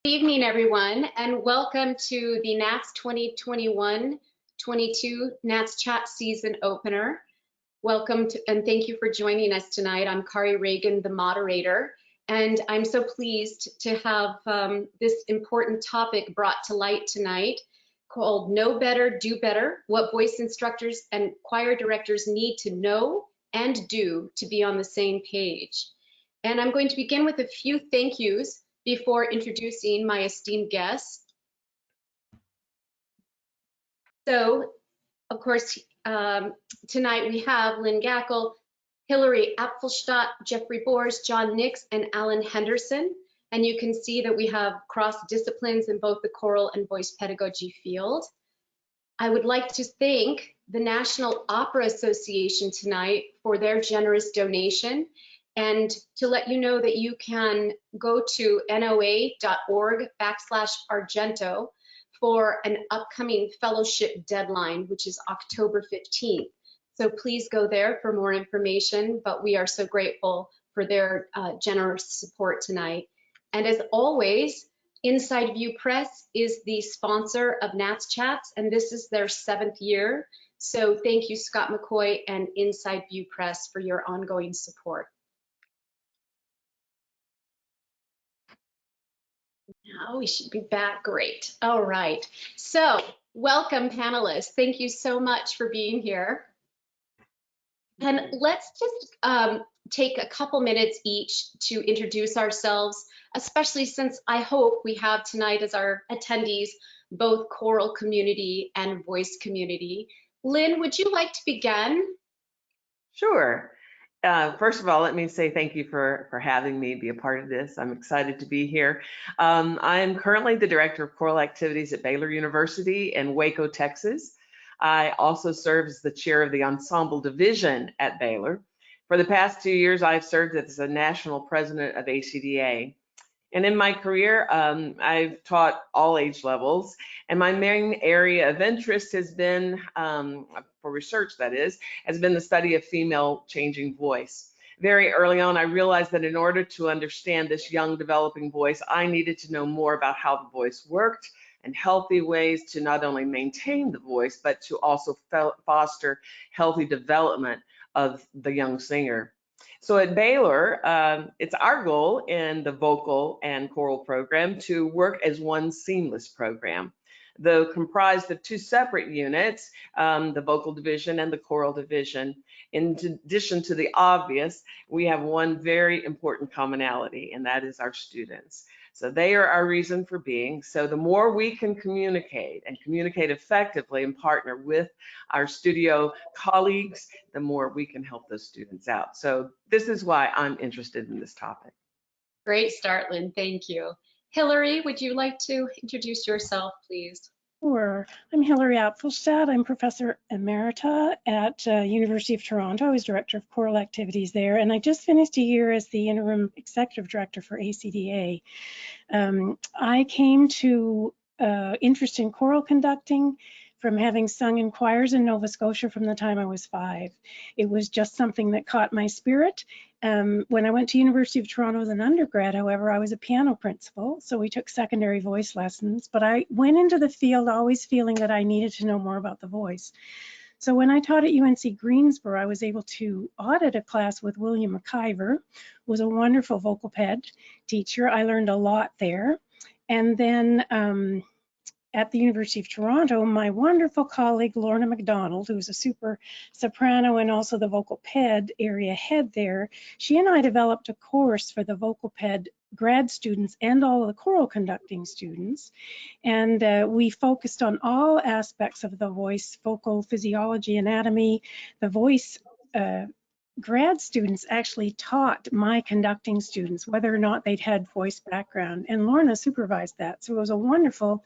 Good evening, everyone, and welcome to the NATS 2021-22 NATS Chat Season Opener. Welcome to, and thank you for joining us tonight. I'm Kari Reagan, the moderator, and I'm so pleased to have this important topic brought to light tonight called Know Better, Do Better, What Voice Instructors and Choir Directors Need to Know and Do to be on the same page. And I'm going to begin with a few thank yous before introducing my esteemed guests. So, of course, tonight we have Lynne Gackle, Hilary Apfelstad, Geoffrey Boers, John Nix, and Alan Henderson. And you can see that we have cross disciplines in both the choral and voice pedagogy field. I would like to thank the National Opera Association tonight for their generous donation, and to let you know that you can go to noa.org/Argento for an upcoming fellowship deadline, which is October 15th. So please go there for more information, but we are so grateful for their generous support tonight. And as always, Inside View Press is the sponsor of NATS Chats, and this is their 7th year. So thank you, Scott McCoy and Inside View Press, for your ongoing support. Now we should be back. Great. All right. So welcome, panelists. Thank you so much for being here. And let's just take a couple minutes each to introduce ourselves, especially since I hope we have tonight as our attendees both choral community and voice community. Lynne, would you like to begin? Sure. First of all, let me say thank you for having me be a part of this. I'm excited to be here. I am currently the Director of Choral Activities at Baylor University in Waco, Texas. I also serve as the chair of the Ensemble Division at Baylor. For the past 2 years, I've served as the National President of ACDA. And in my career, I've taught all age levels, and my main area of interest has been, for research that is, has been the study of female changing voice. Very early on, I realized that in order to understand this young developing voice, I needed to know more about how the voice worked and healthy ways to not only maintain the voice, but to also foster healthy development of the young singer. So at Baylor, it's our goal in the vocal and choral program to work as one seamless program, though comprised of 2 separate units, the vocal division and the choral division. In addition to the obvious, we have one very important commonality, and that is our students. So they are our reason for being. So the more we can communicate and communicate effectively and partner with our studio colleagues, the more we can help those students out. So this is why I'm interested in this topic. Great start, Lynne. Thank you. Hilary, would you like to introduce yourself, please? Sure. I'm Hilary Apfelstad. I'm Professor Emerita at University of Toronto. I was Director of Choral Activities there, and I just finished a year as the Interim Executive Director for ACDA. I came to interest in choral conducting from having sung in choirs in Nova Scotia from the time I was 5. It was just something that caught my spirit. When I went to University of Toronto as an undergrad, however, I was a piano principal, so we took secondary voice lessons, but I went into the field always feeling that I needed to know more about the voice. So when I taught at UNC Greensboro, I was able to audit a class with William McIver, who was a wonderful vocal ped teacher. I learned a lot there. And then at the University of Toronto, my wonderful colleague, Lorna MacDonald, who's a super soprano and also the vocal ped area head there, she and I developed a course for the vocal ped grad students and all of the choral conducting students. And we focused on all aspects of the voice, vocal physiology, anatomy. The voice grad students actually taught my conducting students whether or not they'd had voice background, and Lorna supervised that. So it was a wonderful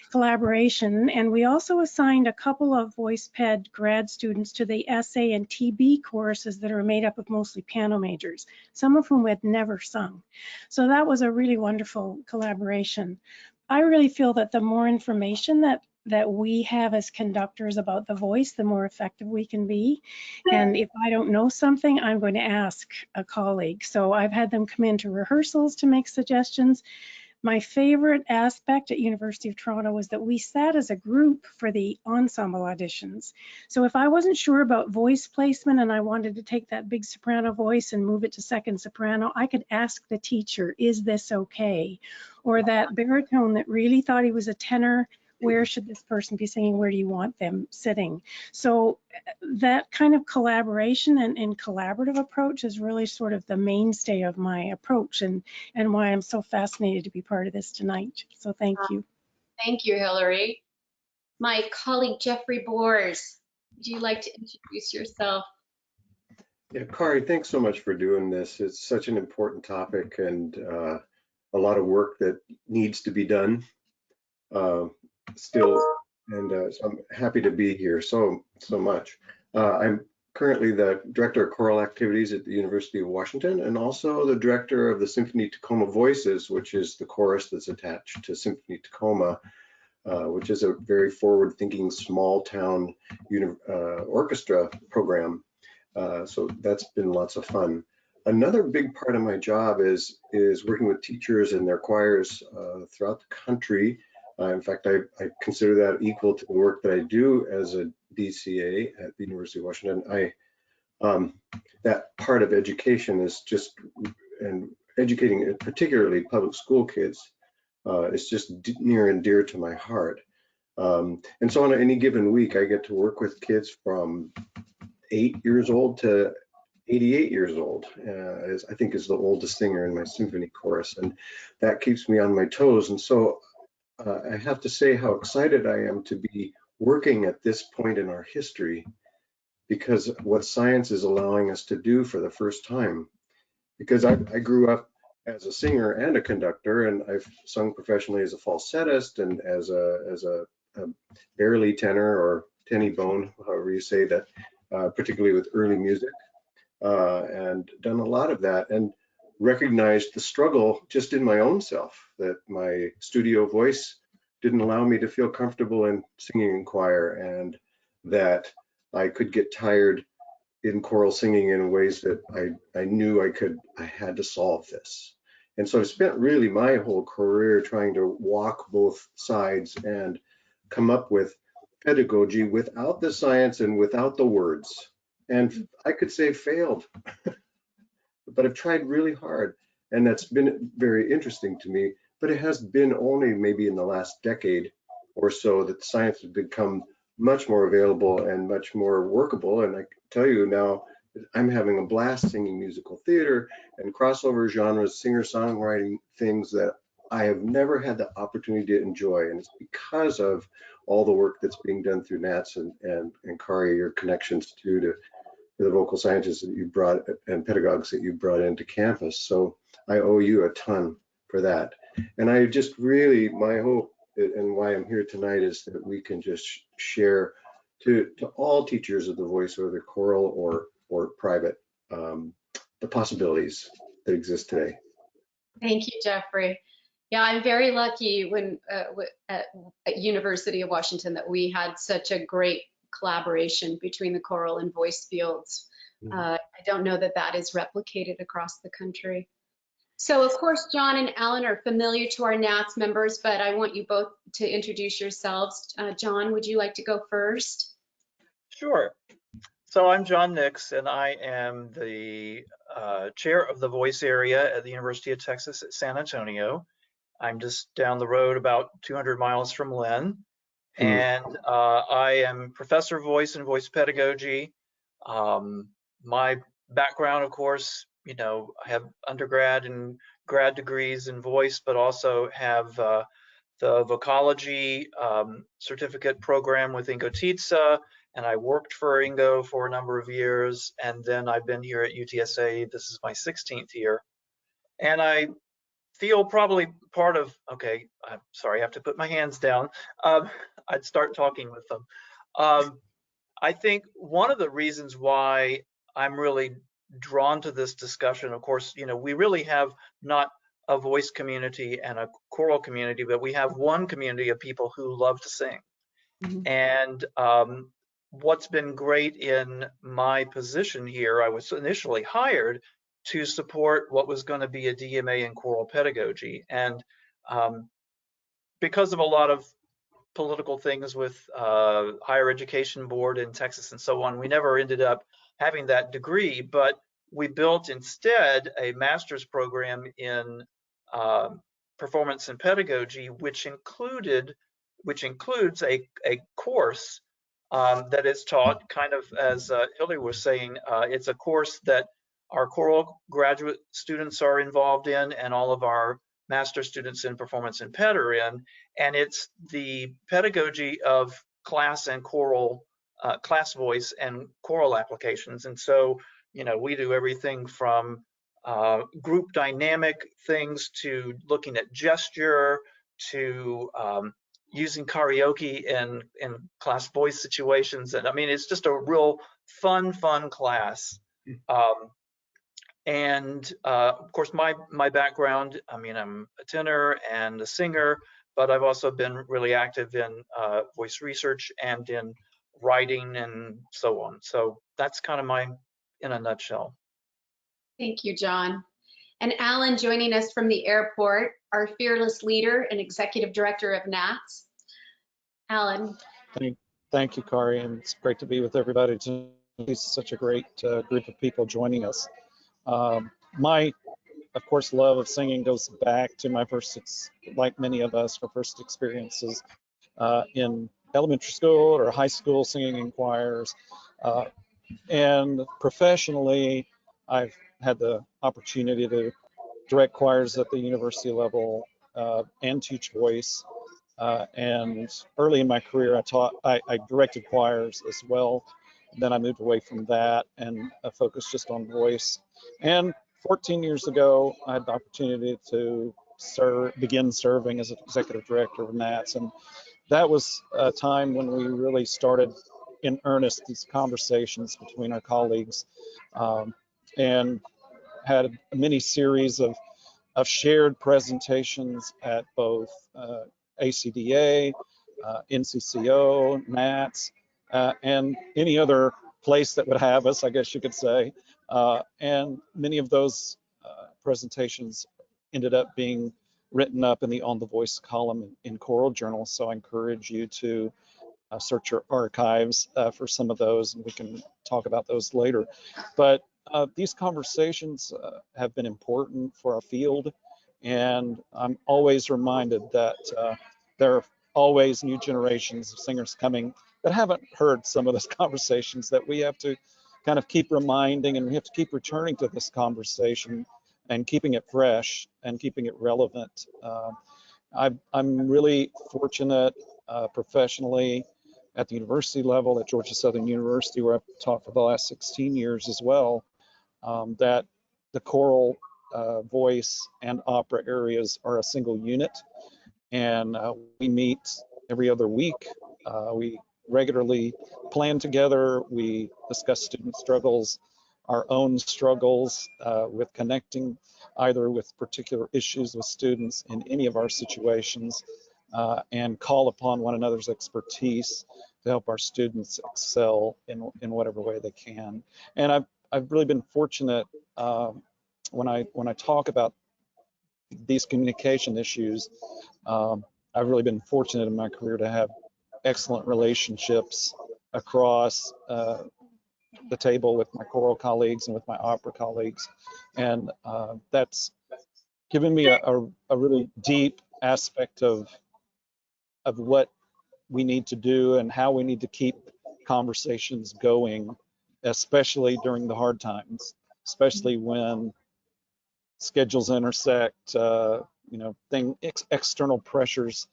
collaboration. And we also assigned a couple of voice ped grad students to the SA and TB courses that are made up of mostly piano majors, some of whom had never sung. So that was a really wonderful collaboration. I really feel that the more information that we have as conductors about the voice, the more effective we can be. And if I don't know something, I'm going to ask a colleague. So I've had them come into rehearsals to make suggestions. My favorite aspect at University of Toronto was that we sat as a group for the ensemble auditions. So if I wasn't sure about voice placement and I wanted to take that big soprano voice and move it to second soprano, I could ask the teacher, is this okay? Or that baritone that really thought he was a tenor, where should this person be singing? Where do you want them sitting? So that kind of collaboration and collaborative approach is really sort of the mainstay of my approach and why I'm so fascinated to be part of this tonight. So thank you. Thank you, Hilary. My colleague, Geoffrey Boers, would you like to introduce yourself? Yeah, Kari, thanks so much for doing this. It's such an important topic and a lot of work that needs to be done still. And so I'm happy to be here so much. I'm currently the Director of Choral Activities at the University of Washington and also the Director of the Symphony Tacoma Voices, which is the chorus that's attached to Symphony Tacoma, which is a very forward-thinking small town orchestra program. So that's been lots of fun. Another big part of my job is working with teachers and their choirs throughout the country. In fact, I consider that equal to the work that I do as a DCA at the University of Washington. That part of education is just, and educating particularly public school kids is just near and dear to my heart. And so on any given week, I get to work with kids from 8 years old to 88 years old, I think is the oldest singer in my symphony chorus, and that keeps me on my toes. And so I have to say how excited I am to be working at this point in our history, because what science is allowing us to do for the first time. Because I grew up as a singer and a conductor, and I've sung professionally as a falsettist and as a barely tenor or tenny bone, however you say that, particularly with early music, and done a lot of that, and recognized the struggle just in my own self, that my studio voice didn't allow me to feel comfortable in singing in choir, and that I could get tired in choral singing in ways that I knew I had to solve this. And so I've spent really my whole career trying to walk both sides and come up with pedagogy without the science and without the words. And I could say failed, but I've tried really hard. And that's been very interesting to me. But it has been only maybe in the last decade or so that science has become much more available and much more workable. And I can tell you now, I'm having a blast singing musical theater and crossover genres, singer-songwriting things that I have never had the opportunity to enjoy. And it's because of all the work that's being done through NATS and Kari, your connections to the vocal scientists that you brought and pedagogues that you brought into campus. So I owe you a ton for that. And I just really, my hope and why I'm here tonight is that we can just share to all teachers of the voice, whether choral or private, the possibilities that exist today. Thank you, Geoffrey. Yeah, I'm very lucky when at University of Washington that we had such a great collaboration between the choral and voice fields. I don't know that that is replicated across the country. So of course, John and Alan are familiar to our NATS members, but I want you both to introduce yourselves. John, would you like to go first? Sure. So I'm John Nix, and I am the chair of the voice area at the University of Texas at San Antonio. I'm just down the road about 200 miles from Lynne. And I am professor of voice and voice pedagogy. My background, of course, you know, I have undergrad and grad degrees in voice, but also have the vocology certificate program with Ingo Tietze, and I worked for Ingo for a number of years, and then I've been here at UTSA. This is my 16th year, and I feel probably part of, okay, I'm sorry, I have to put my hands down. I'd start talking with them. I think one of the reasons why I'm really drawn to this discussion, of course, you know, we really have not a voice community and a choral community, but we have one community of people who love to sing. And what's been great in my position here, I was initially hired to support what was going to be a DMA in choral pedagogy. And because of a lot of political things with higher education board in Texas and so on, we never ended up having that degree, but we built instead a master's program in performance and pedagogy, which includes a course that is taught kind of as Hilary was saying. It's a course that our choral graduate students are involved in, and all of our master students in performance and ped are in, and it's the pedagogy of class and choral, class voice and choral applications. And so, you know, we do everything from group dynamic things to looking at gesture to using karaoke in class voice situations. And I mean, it's just a real fun class. Of course, my background, I mean, I'm a tenor and a singer, but I've also been really active in voice research and in writing and so on. So that's kind of in a nutshell. Thank you, John. And Alan joining us from the airport, our fearless leader and executive director of NATS. Alan. Thank you, Kari, and it's great to be with everybody. It's such a great group of people joining us. My, of course, love of singing goes back to my like many of us, our first experiences in elementary school or high school singing in choirs. And professionally, I've had the opportunity to direct choirs at the university level and teach voice. And early in my career, I directed choirs as well. Then I moved away from that and focused just on voice. And 14 years ago, I had the opportunity to begin serving as an executive director of NATS. And that was a time when we really started in earnest these conversations between our colleagues and had a mini series of shared presentations at both ACDA, NCCO, NATS, and any other place that would have us, I guess you could say. And many of those presentations ended up being written up in the On the Voice column in Choral Journal. So I encourage you to search your archives for some of those, and we can talk about those later. But these conversations have been important for our field, and I'm always reminded that there are always new generations of singers coming that haven't heard some of those conversations that we have to kind of keep reminding, and we have to keep returning to this conversation and keeping it fresh and keeping it relevant. I'm really fortunate professionally at the university level at Georgia Southern University, where I've taught for the last 16 years as well, that the choral, voice, and opera areas are a single unit. And we meet every other week. We regularly plan together. We discuss student struggles, our own struggles with connecting either with particular issues with students in any of our situations, and call upon one another's expertise to help our students excel in whatever way they can. And I've really been fortunate when I talk about these communication issues. I've really been fortunate in my career to have excellent relationships across the table with my choral colleagues and with my opera colleagues, and that's given me a really deep aspect of what we need to do and how we need to keep conversations going, especially during the hard times, especially when schedules intersect, external pressures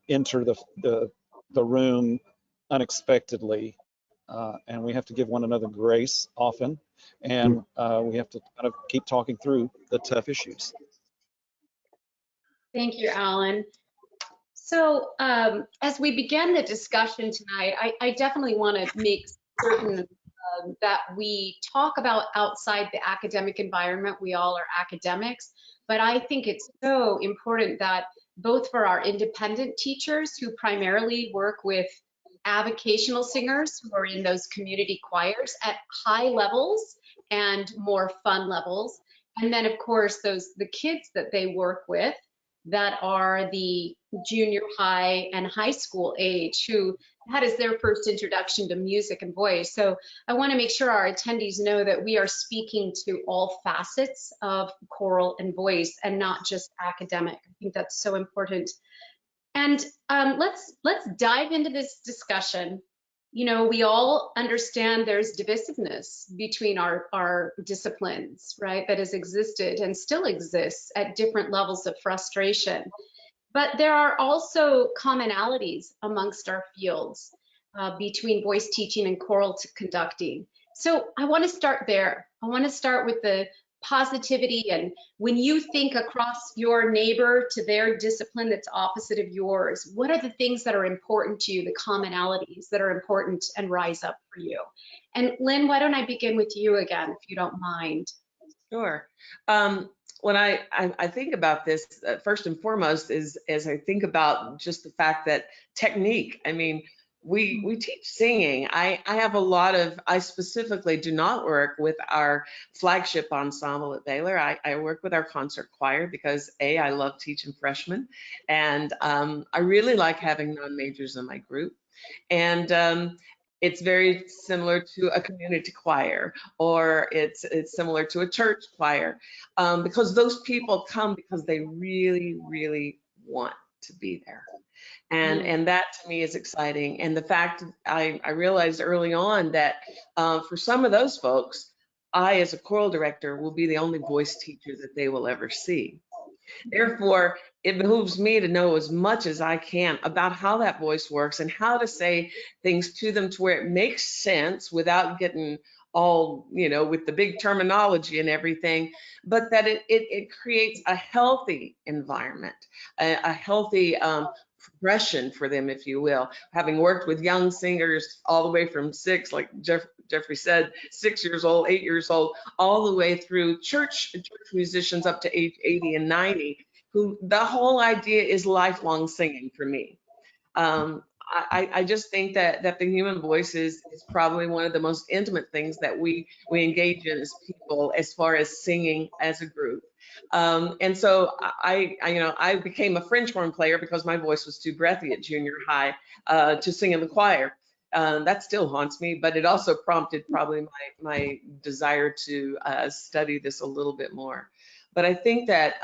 enter the room unexpectedly, and we have to give one another grace often, and we have to kind of keep talking through the tough issues. Thank you, Alan. So as we begin the discussion tonight, I definitely want to make certain that we talk about outside the academic environment. We all are academics, but I think it's so important that both for our independent teachers who primarily work with avocational singers who are in those community choirs at high levels and more fun levels, and then of course the kids that they work with that are the junior high and high school age who that is their first introduction to music and voice. So I want to make sure our attendees know that we are speaking to all facets of choral and voice and not just academic. I think that's so important. And let's dive into this discussion. You know, we all understand there's divisiveness between our disciplines, right? That has existed and still exists at different levels of frustration. But there are also commonalities amongst our fields between voice teaching and choral conducting. So I want to start there. I want to start with the positivity, and when you think across your neighbor to their discipline that's opposite of yours, what are the things that are important to you, the commonalities that are important and rise up for you? And Lynne, why don't I begin with you again, if you don't mind? Sure. When I think about this, first and foremost is as I think about just the fact that technique, I mean, we teach singing. I specifically do not work with our flagship ensemble at Baylor. I work with our concert choir because I love teaching freshmen, and I really like having non-majors in my group. And it's very similar to a community choir, or it's similar to a church choir, because those people come because they really, really want to be there. And that to me is exciting. And the fact I realized early on that for some of those folks, I as a choral director will be the only voice teacher that they will ever see. Therefore, it behooves me to know as much as I can about how that voice works and how to say things to them to where it makes sense without getting all, you know, with the big terminology and everything, but that it creates a healthy environment, a healthy progression for them, if you will. Having worked with young singers all the way from 6, like Geoffrey said, 6 years old, 8 years old, all the way through church musicians up to age 80 and 90, who the whole idea is lifelong singing for me. I just think that the human voice is probably one of the most intimate things that we engage in as people, as far as singing as a group. And so I became a French horn player because my voice was too breathy at junior high to sing in the choir. That still haunts me, but it also prompted probably my desire to study this a little bit more. But I think that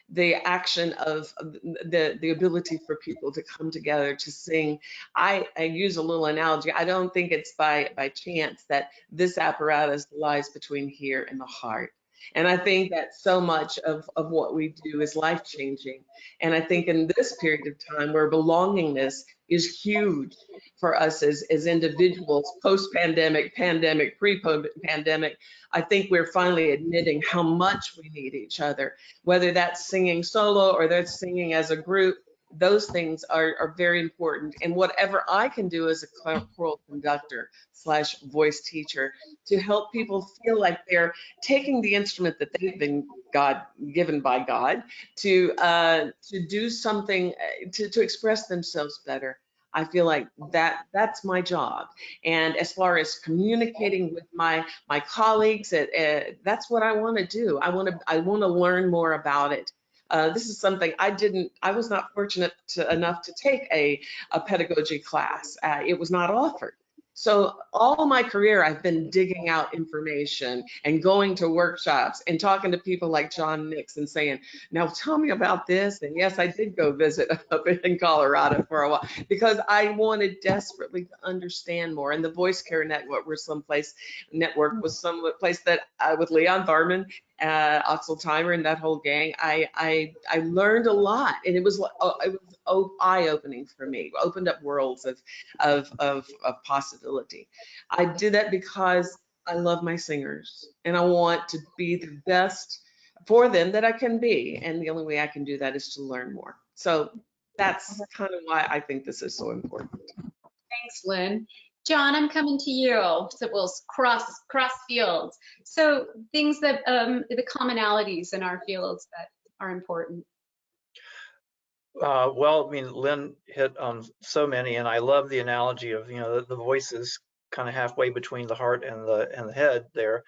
the action of the ability for people to come together to sing. I use a little analogy. I don't think it's by chance that this apparatus lies between here and the heart. And I think that so much of what we do is life-changing. And I think in this period of time where belongingness is huge for us as individuals, post-pandemic, pandemic, pre-pandemic, I think we're finally admitting how much we need each other, whether that's singing solo or that's singing as a group. Those things are very important. And whatever I can do as a choral conductor / voice teacher to help people feel like they're taking the instrument that they've been given by God to do something, to express themselves better. I feel like that's my job. And as far as communicating with my colleagues, that's what I want to do. I want to learn more about it. This is something I was not fortunate enough to take a pedagogy class. It was not offered. So all my career, I've been digging out information and going to workshops and talking to people like John Nix and saying, now tell me about this. And yes, I did go visit up in Colorado for a while because I wanted desperately to understand more. And the Voice Care Network was some place that with Leon Tharman, Axel Timer, and that whole gang, I learned a lot, and it was eye-opening for me. Opened up worlds of possibility. I did that because I love my singers, and I want to be the best for them that I can be, and the only way I can do that is to learn more. So that's kind of why I think this is so important. Thanks, Lynne. John, I'm coming to you. So we'll cross fields. So things that the commonalities in our fields that are important. Well, I mean, Lynne hit on so many, and I love the analogy of, you know, the voice is kind of halfway between the heart and the head there.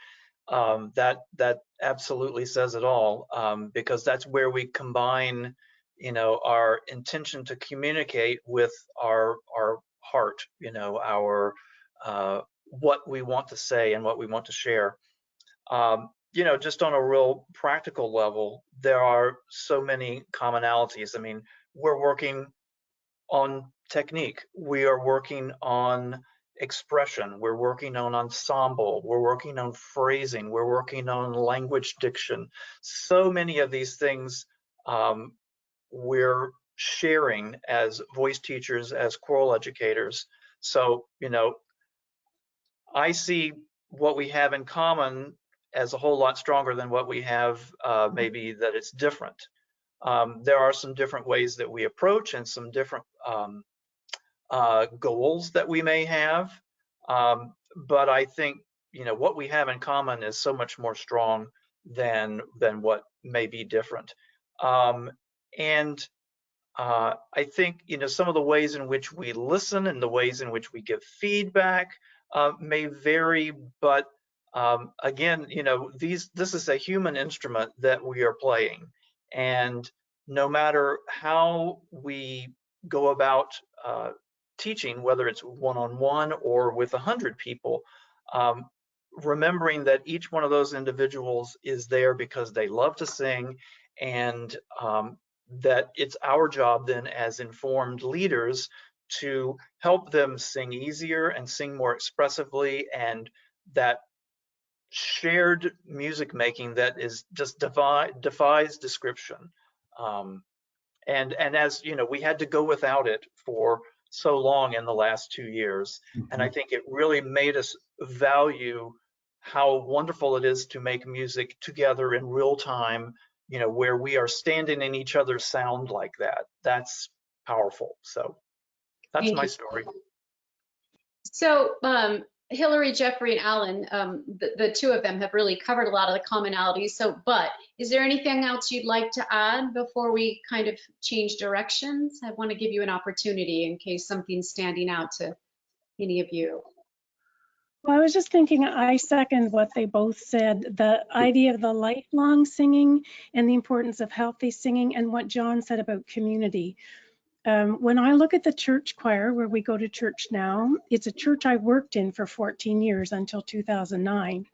That absolutely says it all, because that's where we combine our intention to communicate with our heart, our what we want to say and what we want to share. Just on a real practical level, there are so many commonalities. I mean, we're working on technique, we are working on expression, we're working on ensemble, we're working on phrasing, we're working on language diction. So many of these things we're sharing as voice teachers, as choral educators. So, I see what we have in common as a whole lot stronger than what we have maybe that it's different. There are some different ways that we approach and some different goals that we may have. But I think, what we have in common is so much more strong than what may be different. I think, some of the ways in which we listen and the ways in which we give feedback may vary, but again, this is a human instrument that we are playing, and no matter how we go about teaching, whether it's one-on-one or with 100 people, remembering that each one of those individuals is there because they love to sing, and that it's our job then as informed leaders to help them sing easier and sing more expressively, and that shared music making that is just defies description. And as we had to go without it for so long in the last 2 years. And I think it really made us value how wonderful it is to make music together in real time, where we are standing in each other's sound like that. That's powerful. So that's my story. So Hilary, Geoffrey, and Alan, the two of them have really covered a lot of the commonalities. But is there anything else you'd like to add before we kind of change directions? I want to give you an opportunity in case something's standing out to any of you. Well, I was just thinking, I second what they both said, the idea of the lifelong singing and the importance of healthy singing, and what John said about community. When I look at the church choir, where we go to church now, it's a church I worked in for 14 years until 2009.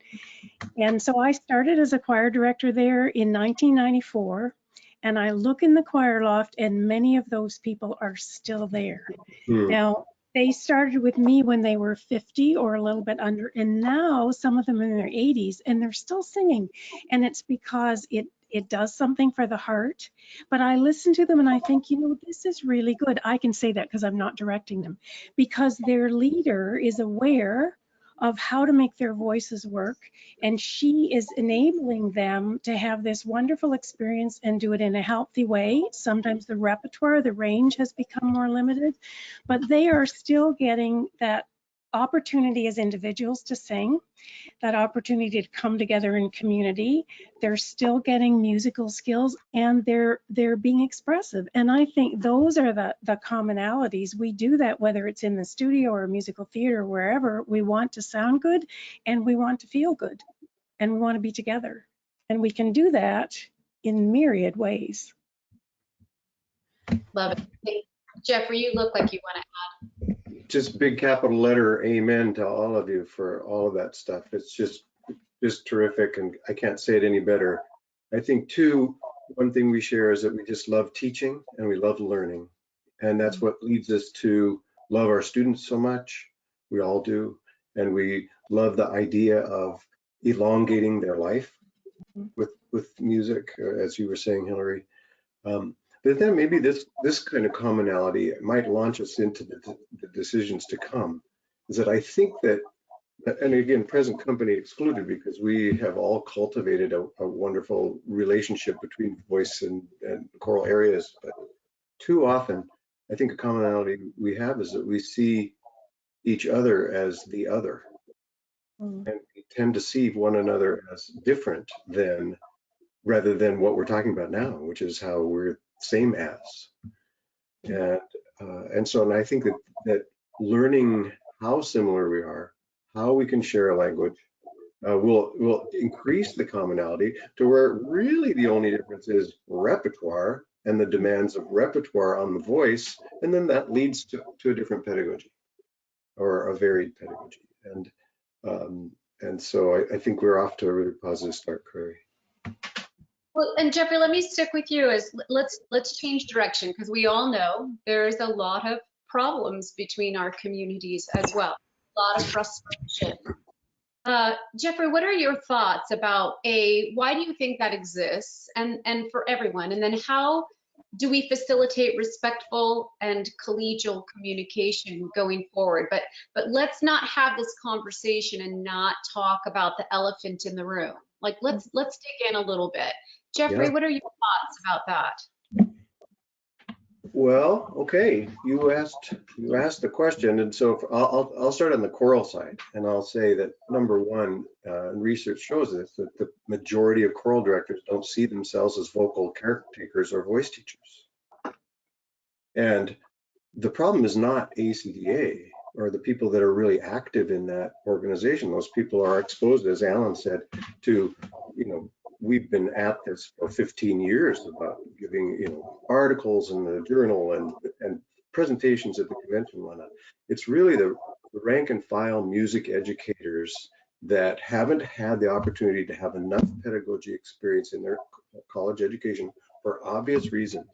And so I started as a choir director there in 1994. And I look in the choir loft and many of those people are still there. Now, they started with me when they were 50 or a little bit under, and now some of them in their 80s, and they're still singing. And it's because it does something for the heart. But I listen to them and I think, this is really good. I can say that because I'm not directing them, because their leader is aware of how to make their voices work, and she is enabling them to have this wonderful experience and do it in a healthy way. Sometimes the repertoire, the range has become more limited, but they are still getting that opportunity as individuals to sing, that opportunity to come together in community. They're still getting musical skills, and they're being expressive. And I think those are the commonalities. We do that whether it's in the studio or musical theater, wherever. We want to sound good and we want to feel good and we want to be together. And we can do that in myriad ways. Love it. Geoffrey, you look like you want to add. Just big capital letter amen to all of you for all of that stuff. It's just terrific, and I can't say it any better. I think too, one thing we share is that we just love teaching and we love learning, and that's what leads us to love our students so much. We all do, and we love the idea of elongating their life with music, as you were saying, Hilary. But then maybe this kind of commonality might launch us into the decisions to come. Is that I think that, and again, present company excluded, because we have all cultivated a wonderful relationship between voice and choral areas. But too often, I think a commonality we have is that we see each other as the other. And we tend to see one another as different than, rather than what we're talking about now, which is how we're same as. And so I think that learning how similar we are, how we can share a language, will increase the commonality to where really the only difference is repertoire and the demands of repertoire on the voice, and then that leads to a different pedagogy or a varied pedagogy. And so I think we're off to a really positive start, Carrie. Well, and Geoffrey, let me stick with you as let's change direction, because we all know there's a lot of problems between our communities as well, a lot of frustration. Geoffrey, what are your thoughts about why do you think that exists, and for everyone, and then how do we facilitate respectful and collegial communication going forward? But let's not have this conversation and not talk about the elephant in the room. Like let's dig in a little bit. Geoffrey, Yeah. what are your thoughts about that? Well, okay, you asked the question, and so I'll start on the choral side, and I'll say that number one, research shows this, that the majority of choral directors don't see themselves as vocal caretakers or voice teachers. And the problem is not ACDA or the people that are really active in that organization. Those people are exposed, as Alan said, to, we've been at this for 15 years about giving, articles in the journal and presentations at the convention and whatnot. It's really the rank and file music educators that haven't had the opportunity to have enough pedagogy experience in their college education for obvious reasons.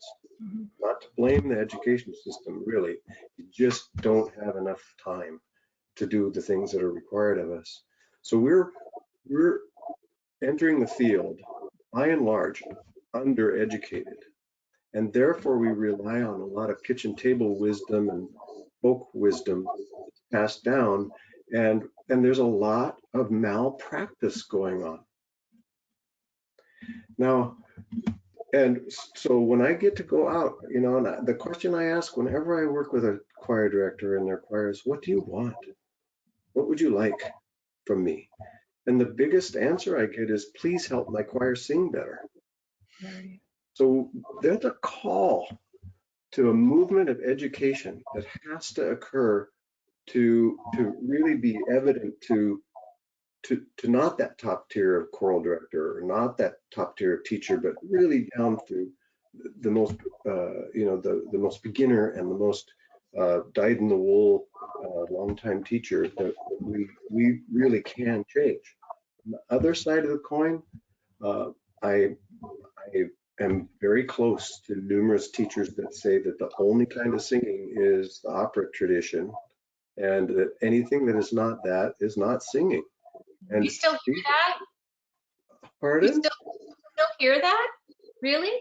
Not to blame the education system, really. You just don't have enough time to do the things that are required of us. So we're entering the field, by and large, undereducated. And therefore we rely on a lot of kitchen table wisdom and folk wisdom passed down. And there's a lot of malpractice going on. Now, and so when I get to go out, and the question I ask whenever I work with a choir director and their choir is, what do you want? What would you like from me? And the biggest answer I get is, please help my choir sing better. Right. So there's a call to a movement of education that has to occur to really be evident to not that top tier of choral director or not that top tier of teacher, but really down through the most, the most beginner and the most dyed-in-the-wool longtime teacher that we really can change. On the other side of the coin, I am very close to numerous teachers that say that the only kind of singing is the opera tradition, and that anything that is not that is not singing. And You still hear that? Pardon? You still hear that? Really?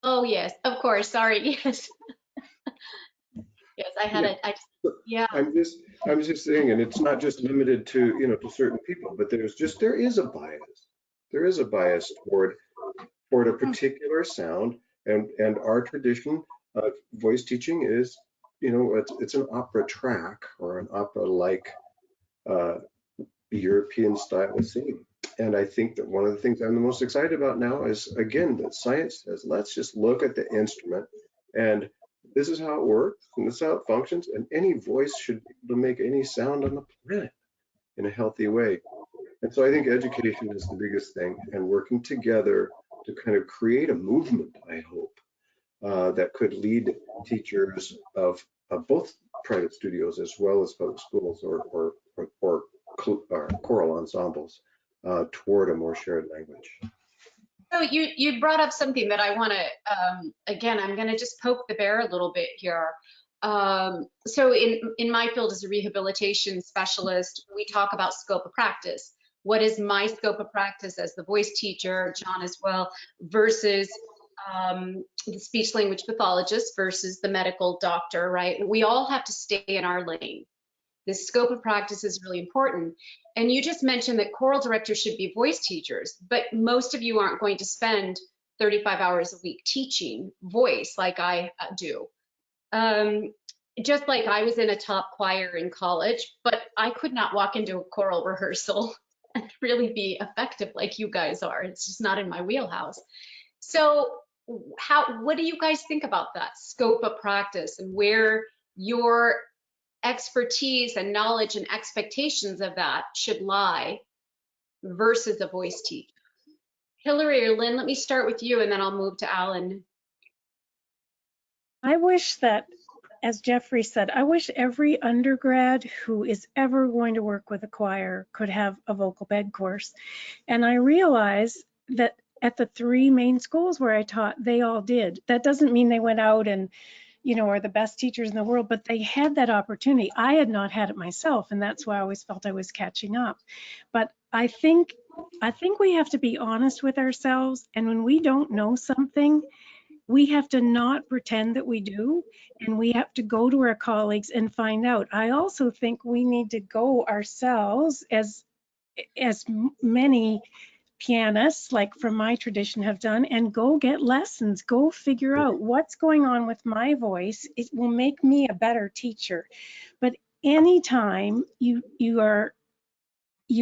Oh yes, of course. Sorry. Yes. Yes, I had it. Yeah. I'm just saying, and it's not just limited to to certain people, but there is a bias. There is a bias toward a particular sound, and our tradition of voice teaching is, it's an opera track or an opera-like European style of singing. And I think that one of the things I'm the most excited about now is, again, that science says, let's just look at the instrument, and this is how it works, and this is how it functions, and any voice should be able to make any sound on the planet in a healthy way. And so I think education is the biggest thing, and working together to kind of create a movement, I hope, that could lead teachers of both private studios as well as public schools or choral ensembles toward a more shared language. So you brought up something that I want to, again, I'm going to just poke the bear a little bit here. So in my field as a rehabilitation specialist, we talk about scope of practice. What is my scope of practice as the voice teacher, John as well, versus the speech language pathologist versus the medical doctor, right? We all have to stay in our lane. The scope of practice is really important. And you just mentioned that choral directors should be voice teachers, but most of you aren't going to spend 35 hours a week teaching voice like I do. Just like I was in a top choir in college, but I could not walk into a choral rehearsal and really be effective like you guys are. It's just not in my wheelhouse. So what do you guys think about that scope of practice and where your expertise and knowledge and expectations of that should lie versus a voice teacher? Hilary or Lynn, let me start with you and then I'll move to Alan. I wish that, as Geoffrey said, I wish every undergrad who is ever going to work with a choir could have a vocal bed course. And I realize that at the 3 main schools where I taught, they all did. That doesn't mean they went out and, you know, are the best teachers in the world, but they had that opportunity. I had not had it myself, and that's why I always felt I was catching up. But I think we have to be honest with ourselves, and when we don't know something, we have to not pretend that we do, and we have to go to our colleagues and find out. I also think we need to go ourselves, as many pianists, like from my tradition, have done, and go get lessons, go figure out what's going on with my voice. It will make me a better teacher. But anytime you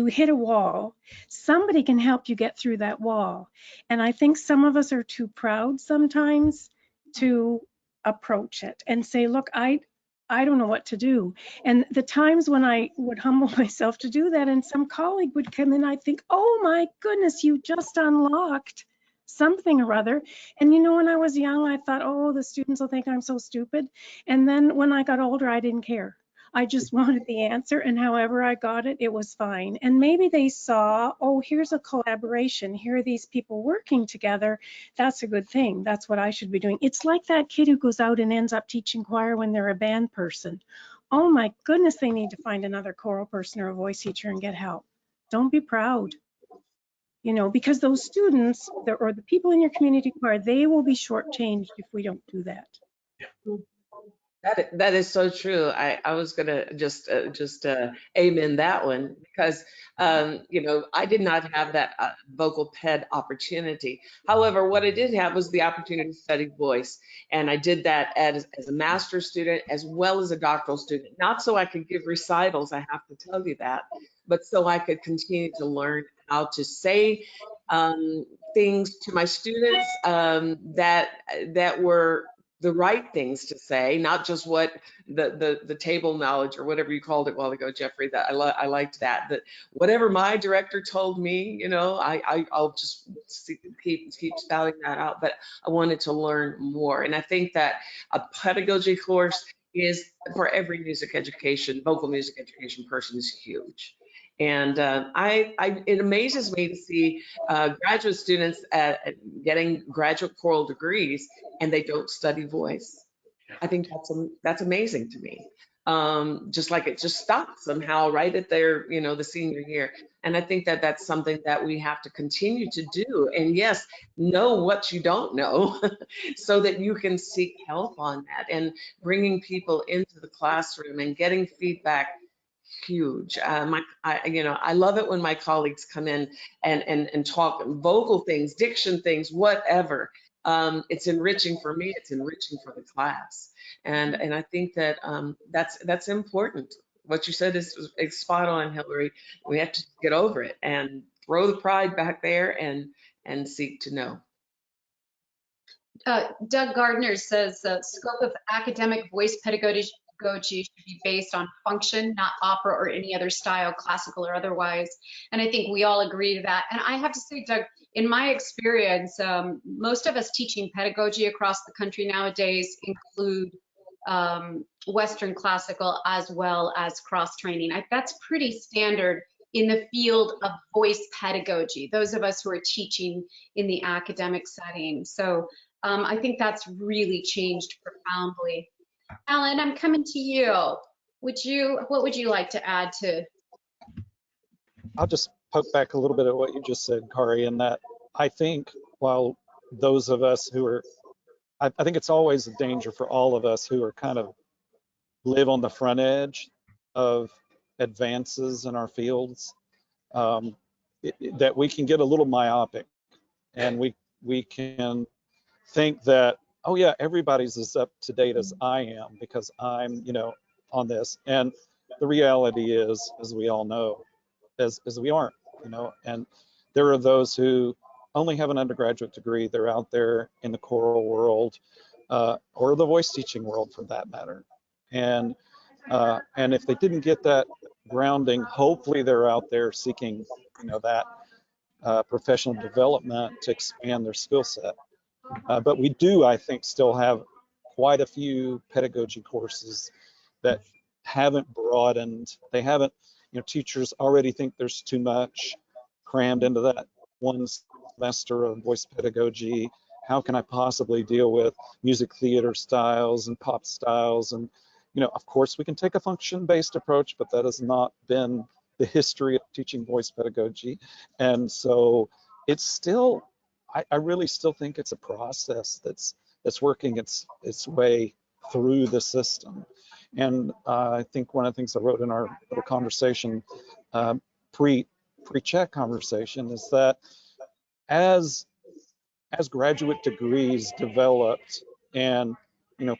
hit a wall, somebody can help you get through that wall. And I think some of us are too proud sometimes to approach it and say, look, I don't know what to do. And the times when I would humble myself to do that and some colleague would come in, I'd think, oh my goodness, you just unlocked something or other. And you know, when I was young, I thought, oh, the students will think I'm so stupid. And then when I got older, I didn't care. I just wanted the answer, and however I got it, it was fine. And maybe they saw, oh, here's a collaboration. Here are these people working together. That's a good thing. That's what I should be doing. It's like that kid who goes out and ends up teaching choir when they're a band person. Oh my goodness, they need to find another choral person or a voice teacher and get help. Don't be proud, you know, because those students or the people in your community choir, they will be shortchanged if we don't do that. That is so true. I was gonna just amen that one because you know, I did not have that vocal ped opportunity. However, what I did have was the opportunity to study voice, and I did that as a master's student as well as a doctoral student. Not so I could give recitals, I have to tell you that, but so I could continue to learn how to say things to my students that were the right things to say, not just what the table knowledge or whatever you called it a while ago, Geoffrey. That I liked that. That whatever my director told me, you know, I'll just keep spouting that out. But I wanted to learn more, and I think that a pedagogy course is for every music education, vocal music education person is huge. And it amazes me to see graduate students getting graduate choral degrees and they don't study voice. I think that's amazing to me. Just like it just stops somehow right at their, you know, the senior year. And I think that that's something that we have to continue to do. And yes, know what you don't know so that you can seek help on that, and bringing people into the classroom and getting feedback. Huge. You know, I love it when my colleagues come in and talk vocal things, diction things, whatever. It's enriching for me. It's enriching for the class, and I think that that's important. What you said is spot on, Hilary. We have to get over it and throw the pride back there and seek to know. Doug Gardner says scope of academic voice pedagogy should be based on function, not opera or any other style, classical or otherwise. And I think we all agree to that. And I have to say, Doug, in my experience, most of us teaching pedagogy across the country nowadays include Western classical as well as cross training. That's pretty standard in the field of voice pedagogy, those of us who are teaching in the academic setting. So I think that's really changed profoundly. Alan, I'm coming to you. What would you like to add to? I'll just poke back a little bit at what you just said, Kari, in that I think while those of us who are, I think it's always a danger for all of us who are kind of live on the front edge of advances in our fields, that we can get a little myopic, and we can think that, oh yeah, everybody's as up to date as I am because I'm, you know, on this. And the reality is, as we all know, as we aren't, you know, and there are those who only have an undergraduate degree. They're out there in the choral world, or the voice teaching world for that matter. And if they didn't get that grounding, hopefully they're out there seeking, you know, that professional development to expand their skill set. But we do, I think, still have quite a few pedagogy courses that haven't broadened. They haven't, teachers already think there's too much crammed into that one semester of voice pedagogy. How can I possibly deal with music theater styles and pop styles? And, of course, we can take a function-based approach, but that has not been the history of teaching voice pedagogy. And so it's still, I really still think it's a process that's working its way through the system. And I think one of the things I wrote in our little conversation, pre-chat conversation, is that as graduate degrees developed and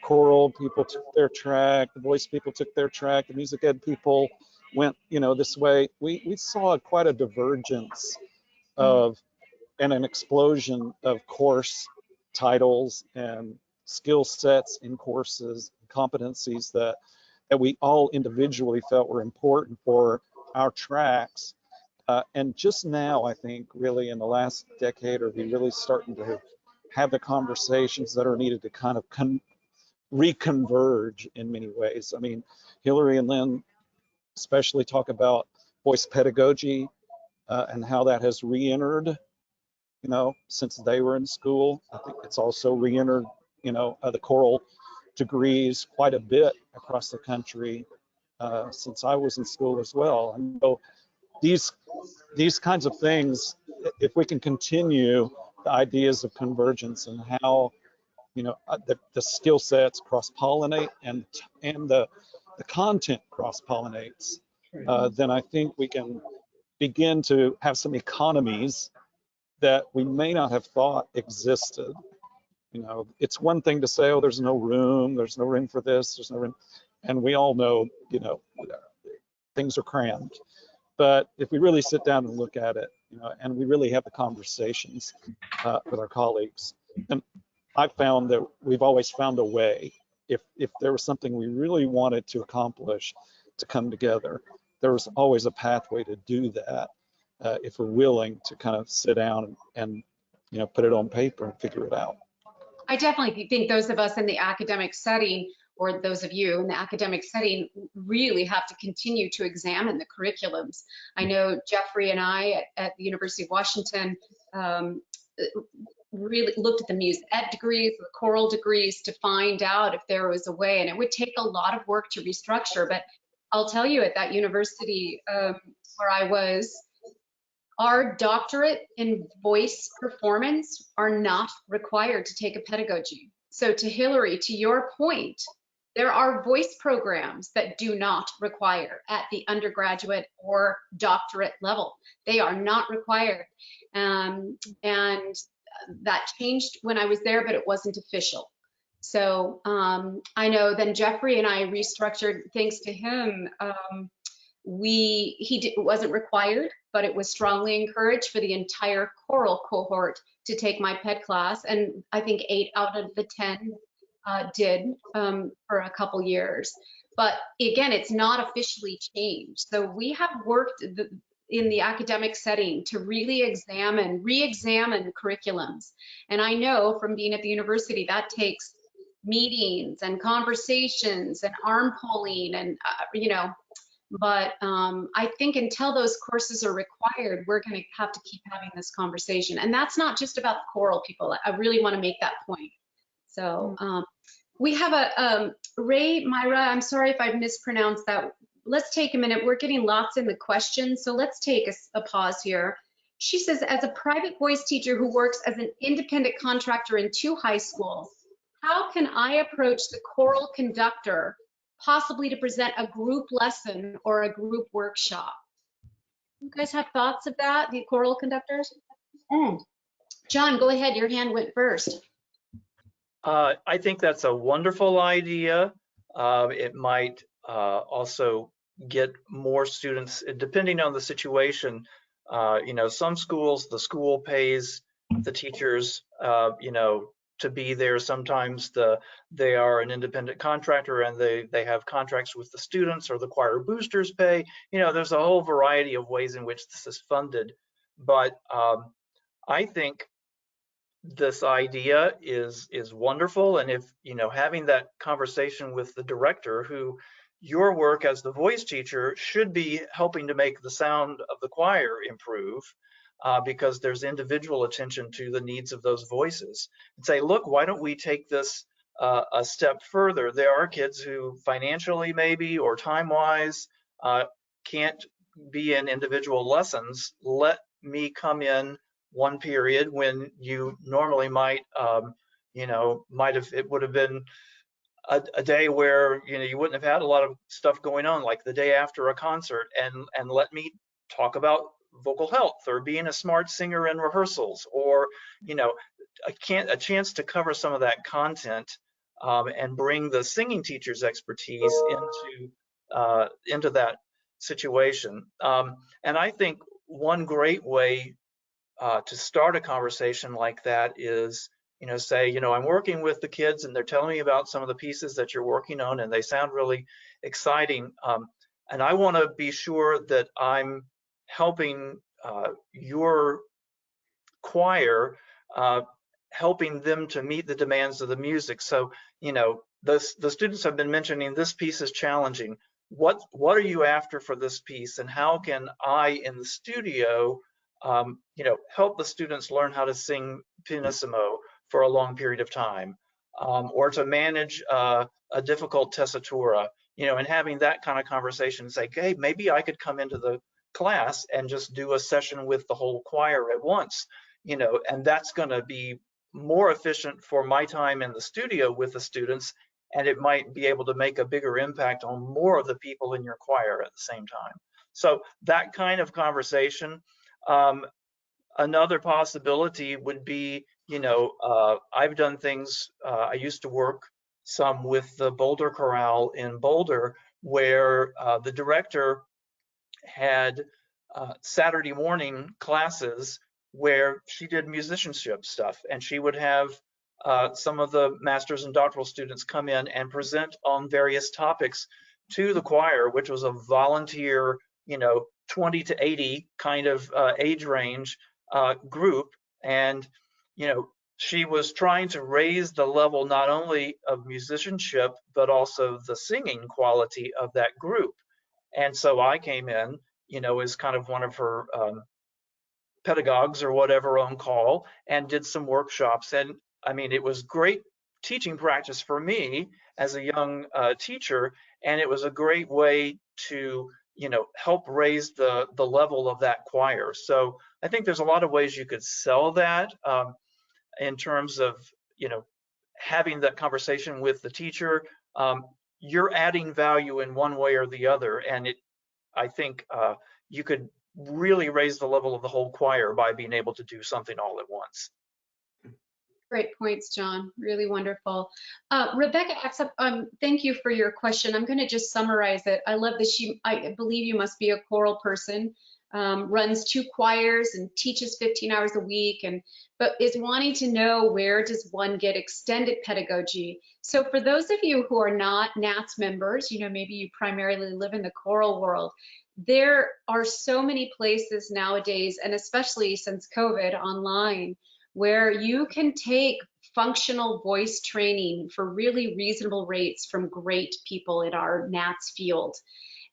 choral people took their track, the voice people took their track, the music ed people went this way, we saw quite a divergence of and an explosion of course titles and skill sets in courses, competencies that we all individually felt were important for our tracks. And just now, I think, really in the last decade, are we really starting to have the conversations that are needed to kind of reconverge in many ways. I mean, Hilary and Lynne especially talk about voice pedagogy and how that has re-entered, since they were in school. I think it's also re-entered, the choral degrees quite a bit across the country since I was in school as well. And so these kinds of things, if we can continue the ideas of convergence and how the skill sets cross-pollinate and the content cross-pollinates, then I think we can begin to have some economies that we may not have thought existed. It's one thing to say, oh, there's no room for this, there's no room, and we all know, things are crammed. But if we really sit down and look at it, and we really have the conversations with our colleagues, and I've found that we've always found a way. If there was something we really wanted to accomplish, to come together, there was always a pathway to do that if we're willing to kind of sit down and put it on paper and figure it out. I definitely think those of us in the academic setting, or those of you in the academic setting, really have to continue to examine the curriculums. I know Geoffrey and I at the University of Washington really looked at the Muse Ed degrees, the choral degrees, to find out if there was a way, and it would take a lot of work to restructure. But I'll tell you, at that university where I was, our doctorate in voice performance are not required to take a pedagogy. So to Hilary, to your point, there are voice programs that do not require at the undergraduate or doctorate level. They are not required. And that changed when I was there, but it wasn't official. So I know then Geoffrey and I restructured, thanks to him, it wasn't required, but it was strongly encouraged for the entire choral cohort to take my PED class. And I think 8 out of the 10 did for a couple years. But again, it's not officially changed. So we have worked in the academic setting to really re-examine curriculums. And I know from being at the university, that takes meetings and conversations and arm pulling and, but I think until those courses are required, we're going to have to keep having this conversation. And that's not just about the choral people. I really want to make that point. So we have a Ray, Myra, I'm sorry if I've mispronounced that. Let's take a minute. We're getting lots in the questions, so let's take a pause here. She says, as a private voice teacher who works as an independent contractor in 2 high schools, how can I approach the choral conductor possibly to present a group lesson or a group workshop? You guys have thoughts of that, the choral conductors? John, go ahead, your hand went first. I think that's a wonderful idea. It might also get more students, depending on the situation. Some schools, the school pays the teachers, to be there. Sometimes they are an independent contractor and they have contracts with the students, or the choir boosters pay. There's a whole variety of ways in which this is funded. But I think this idea is wonderful, and if having that conversation with the director, who your work as the voice teacher should be helping to make the sound of the choir improve, because there's individual attention to the needs of those voices, and say, look, why don't we take this a step further? There are kids who financially maybe or time-wise can't be in individual lessons. Let me come in one period when you normally might, it would have been a day where you wouldn't have had a lot of stuff going on, like the day after a concert, and let me talk about vocal health or being a smart singer in rehearsals, or a chance to cover some of that content, and bring the singing teacher's expertise into that situation. And I think one great way to start a conversation like that is, say, I'm working with the kids and they're telling me about some of the pieces that you're working on and they sound really exciting. And I want to be sure that I'm helping your choir, helping them to meet the demands of the music. So, the students have been mentioning this piece is challenging. What are you after for this piece, and how can I in the studio help the students learn how to sing pianissimo for a long period of time, or to manage a difficult tessitura, and having that kind of conversation, say, hey, maybe I could come into the class and just do a session with the whole choir at once, and that's going to be more efficient for my time in the studio with the students, and it might be able to make a bigger impact on more of the people in your choir at the same time. So that kind of conversation. Another possibility would be, I've done things, I used to work some with the Boulder Chorale in Boulder, where the director had Saturday morning classes where she did musicianship stuff, and she would have some of the master's and doctoral students come in and present on various topics to the choir, which was a volunteer, 20 to 80 kind of age range group. And, she was trying to raise the level not only of musicianship, but also the singing quality of that group. And so I came in, as kind of one of her pedagogues or whatever on call, and did some workshops. And I mean, it was great teaching practice for me as a young teacher, and it was a great way to help raise the level of that choir. So I think there's a lot of ways you could sell that, in terms of having that conversation with the teacher. You're adding value in one way or the other, and I think you could really raise the level of the whole choir by being able to do something all at once. Great points, John. Really wonderful. Rebecca, thank you for your question. I'm going to just summarize it. I love that I believe you must be a choral person, runs 2 choirs and teaches 15 hours a week, but is wanting to know, where does one get extended pedagogy? So for those of you who are not NATS members, maybe you primarily live in the choral world, there are so many places nowadays, and especially since COVID, online, where you can take functional voice training for really reasonable rates from great people in our NATS field.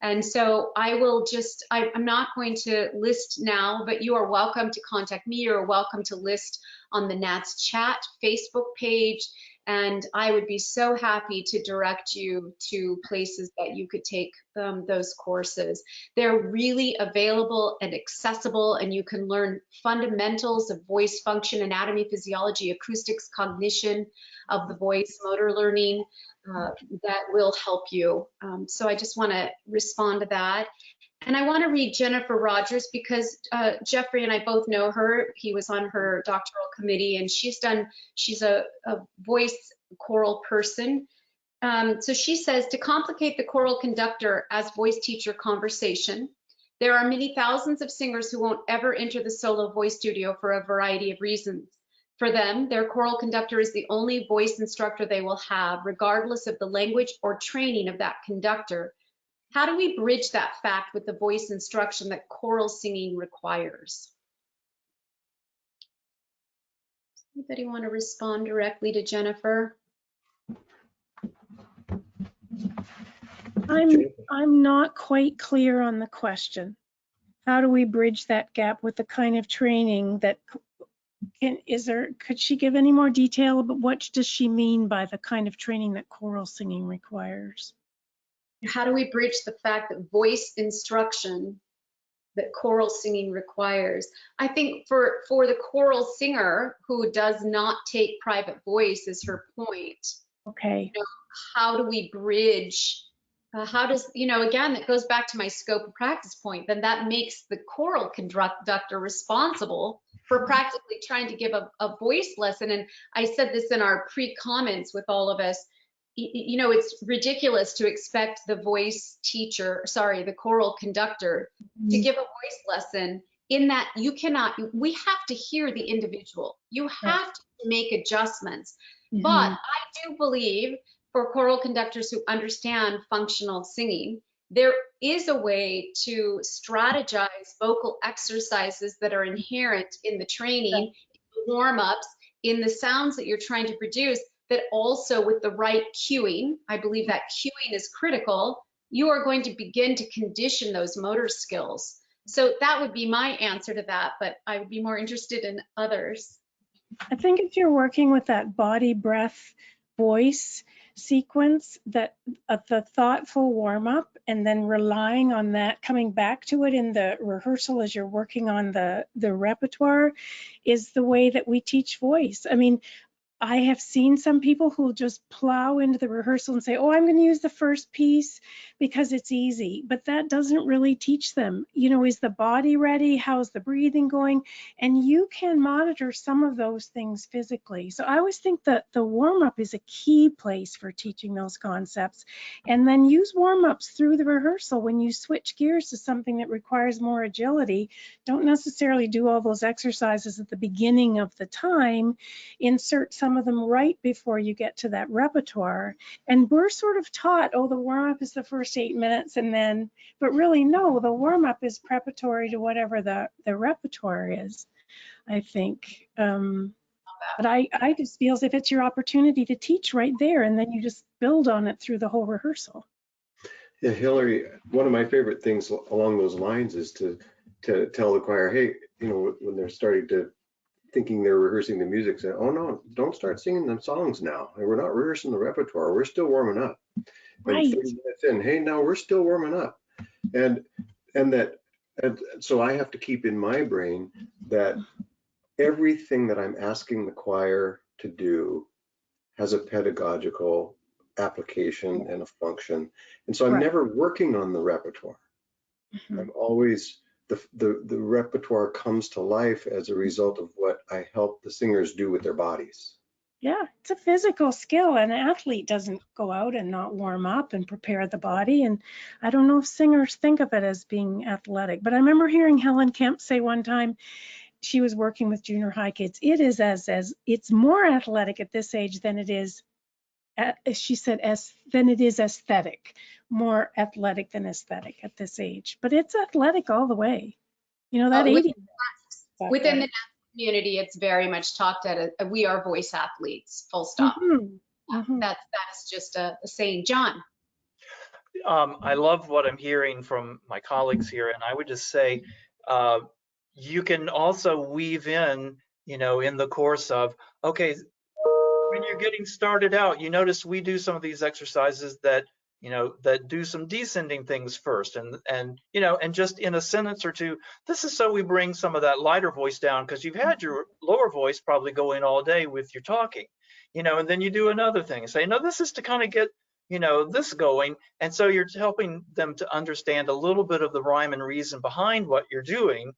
And so I'm not going to list now, but you are welcome to contact me. You're welcome to list on the NATS chat Facebook page. And I would be so happy to direct you to places that you could take those courses. They're really available and accessible, and you can learn fundamentals of voice function, anatomy, physiology, acoustics, cognition of the voice, motor learning, that will help you. So I just want to respond to that. And I want to read Jennifer Rogers, because Geoffrey and I both know her. He was on her doctoral committee, and she's a voice choral person. So she says, to complicate the choral conductor as voice teacher conversation, there are many thousands of singers who won't ever enter the solo voice studio for a variety of reasons. For them, their choral conductor is the only voice instructor they will have, regardless of the language or training of that conductor. How do we bridge that fact with the voice instruction that choral singing requires? Anybody want to respond directly to Jennifer? I'm not quite clear on the question. How do we bridge that gap with the kind of training that could she give any more detail about what does she mean by the kind of training that choral singing requires? How do we bridge the fact that voice instruction that choral singing requires? I think for the choral singer who does not take private voice is her point. Okay. You know, how do we bridge? How does, again, that goes back to my scope of practice point, then that makes the choral conductor responsible for practically trying to give a voice lesson. And I said this in our pre-comments with all of us, it's ridiculous to expect the the choral conductor to give a voice lesson in that we have to hear the individual. You have to make adjustments. But I do believe for choral conductors who understand functional singing, there is a way to strategize vocal exercises that are inherent in the training, the warm-ups, in the sounds that you're trying to produce, that also with the right cueing, I believe that cueing is critical, you are going to begin to condition those motor skills. So that would be my answer to that, but I would be more interested in others. I think if you're working with that body, breath, voice sequence, that the thoughtful warm up and then relying on that, coming back to it in the rehearsal as you're working on the repertoire, is the way that we teach voice. I mean, I have seen some people who just plow into the rehearsal and say, oh, I'm going to use the first piece because it's easy, but that doesn't really teach them, is the body ready? How's the breathing going? And you can monitor some of those things physically. So I always think that the warm-up is a key place for teaching those concepts, and then use warm-ups through the rehearsal. When you switch gears to something that requires more agility, don't necessarily do all those exercises at the beginning of the time. Insert some of them right before you get to that repertoire. And we're sort of taught, oh, the warm-up is the first 8 minutes but really no, the warm-up is preparatory to whatever the repertoire is, I think. But I just feel as if it's your opportunity to teach right there, and then you just build on it through the whole rehearsal. Yeah, Hilary, one of my favorite things along those lines is to tell the choir, hey, when they're starting to thinking they're rehearsing the music, say, oh no, don't start singing them songs now. We're not rehearsing the repertoire. We're still warming up. Right. And 30 minutes in, hey, now we're still warming up. And so I have to keep in my brain that everything that I'm asking the choir to do has a pedagogical application and a function. And so I'm never working on the repertoire. I'm always the repertoire comes to life as a result of what I help the singers do with their bodies. Yeah, it's a physical skill. An athlete doesn't go out and not warm up and prepare the body. And I don't know if singers think of it as being athletic, but I remember hearing Helen Kemp say one time, she was working with junior high kids, it is it's more athletic at this age than it is, she said, than it is aesthetic, more athletic than aesthetic at this age. But it's athletic all the way. That 80. Within the community, it's very much talked at we are voice athletes, full stop. That's just a saying. John. I love what I'm hearing from my colleagues here, and I would just say you can also weave in, in the course of, okay, when you're getting started out, you notice we do some of these exercises that, that do some descending things first, and just in a sentence or two, this is so we bring some of that lighter voice down, because you've had your lower voice probably going all day with your talking, and then you do another thing and say, no, this is to kind of get this going. And so you're helping them to understand a little bit of the rhyme and reason behind what you're doing,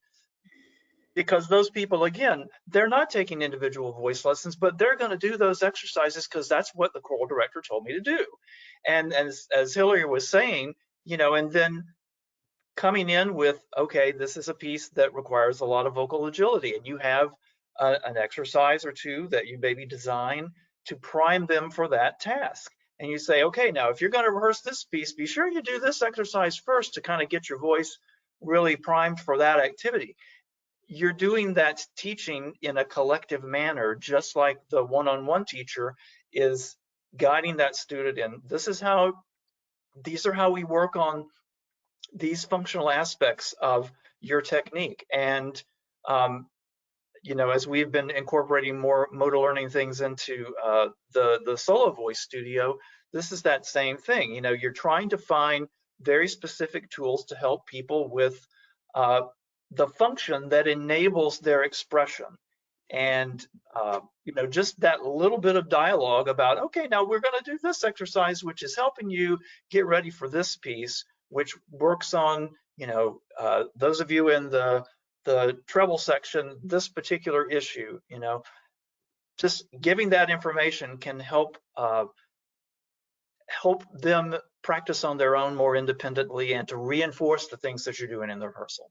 because those people, again, they're not taking individual voice lessons, but they're going to do those exercises because that's what the choral director told me to do. And as Hilary was saying, and then coming in with, okay, this is a piece that requires a lot of vocal agility, and you have an exercise or two that you maybe design to prime them for that task. And you say, okay, now if you're going to rehearse this piece, be sure you do this exercise first to kind of get your voice really primed for that activity. you're doing that teaching in a collective manner, just like the one-on-one teacher is guiding that student in. These are how we work on these functional aspects of your technique. And you know, as we've been incorporating more motor learning things into the solo voice studio, this is that same thing. You know, you're trying to find very specific tools to help people with the function that enables their expression. And you know, just that little bit of dialogue about, okay, now we're going to do this exercise, which is helping you get ready for this piece, which works on, you know, those of you in the treble section, this particular issue. You know, just giving that information can help them practice on their own more independently and to reinforce the things that you're doing in the rehearsal.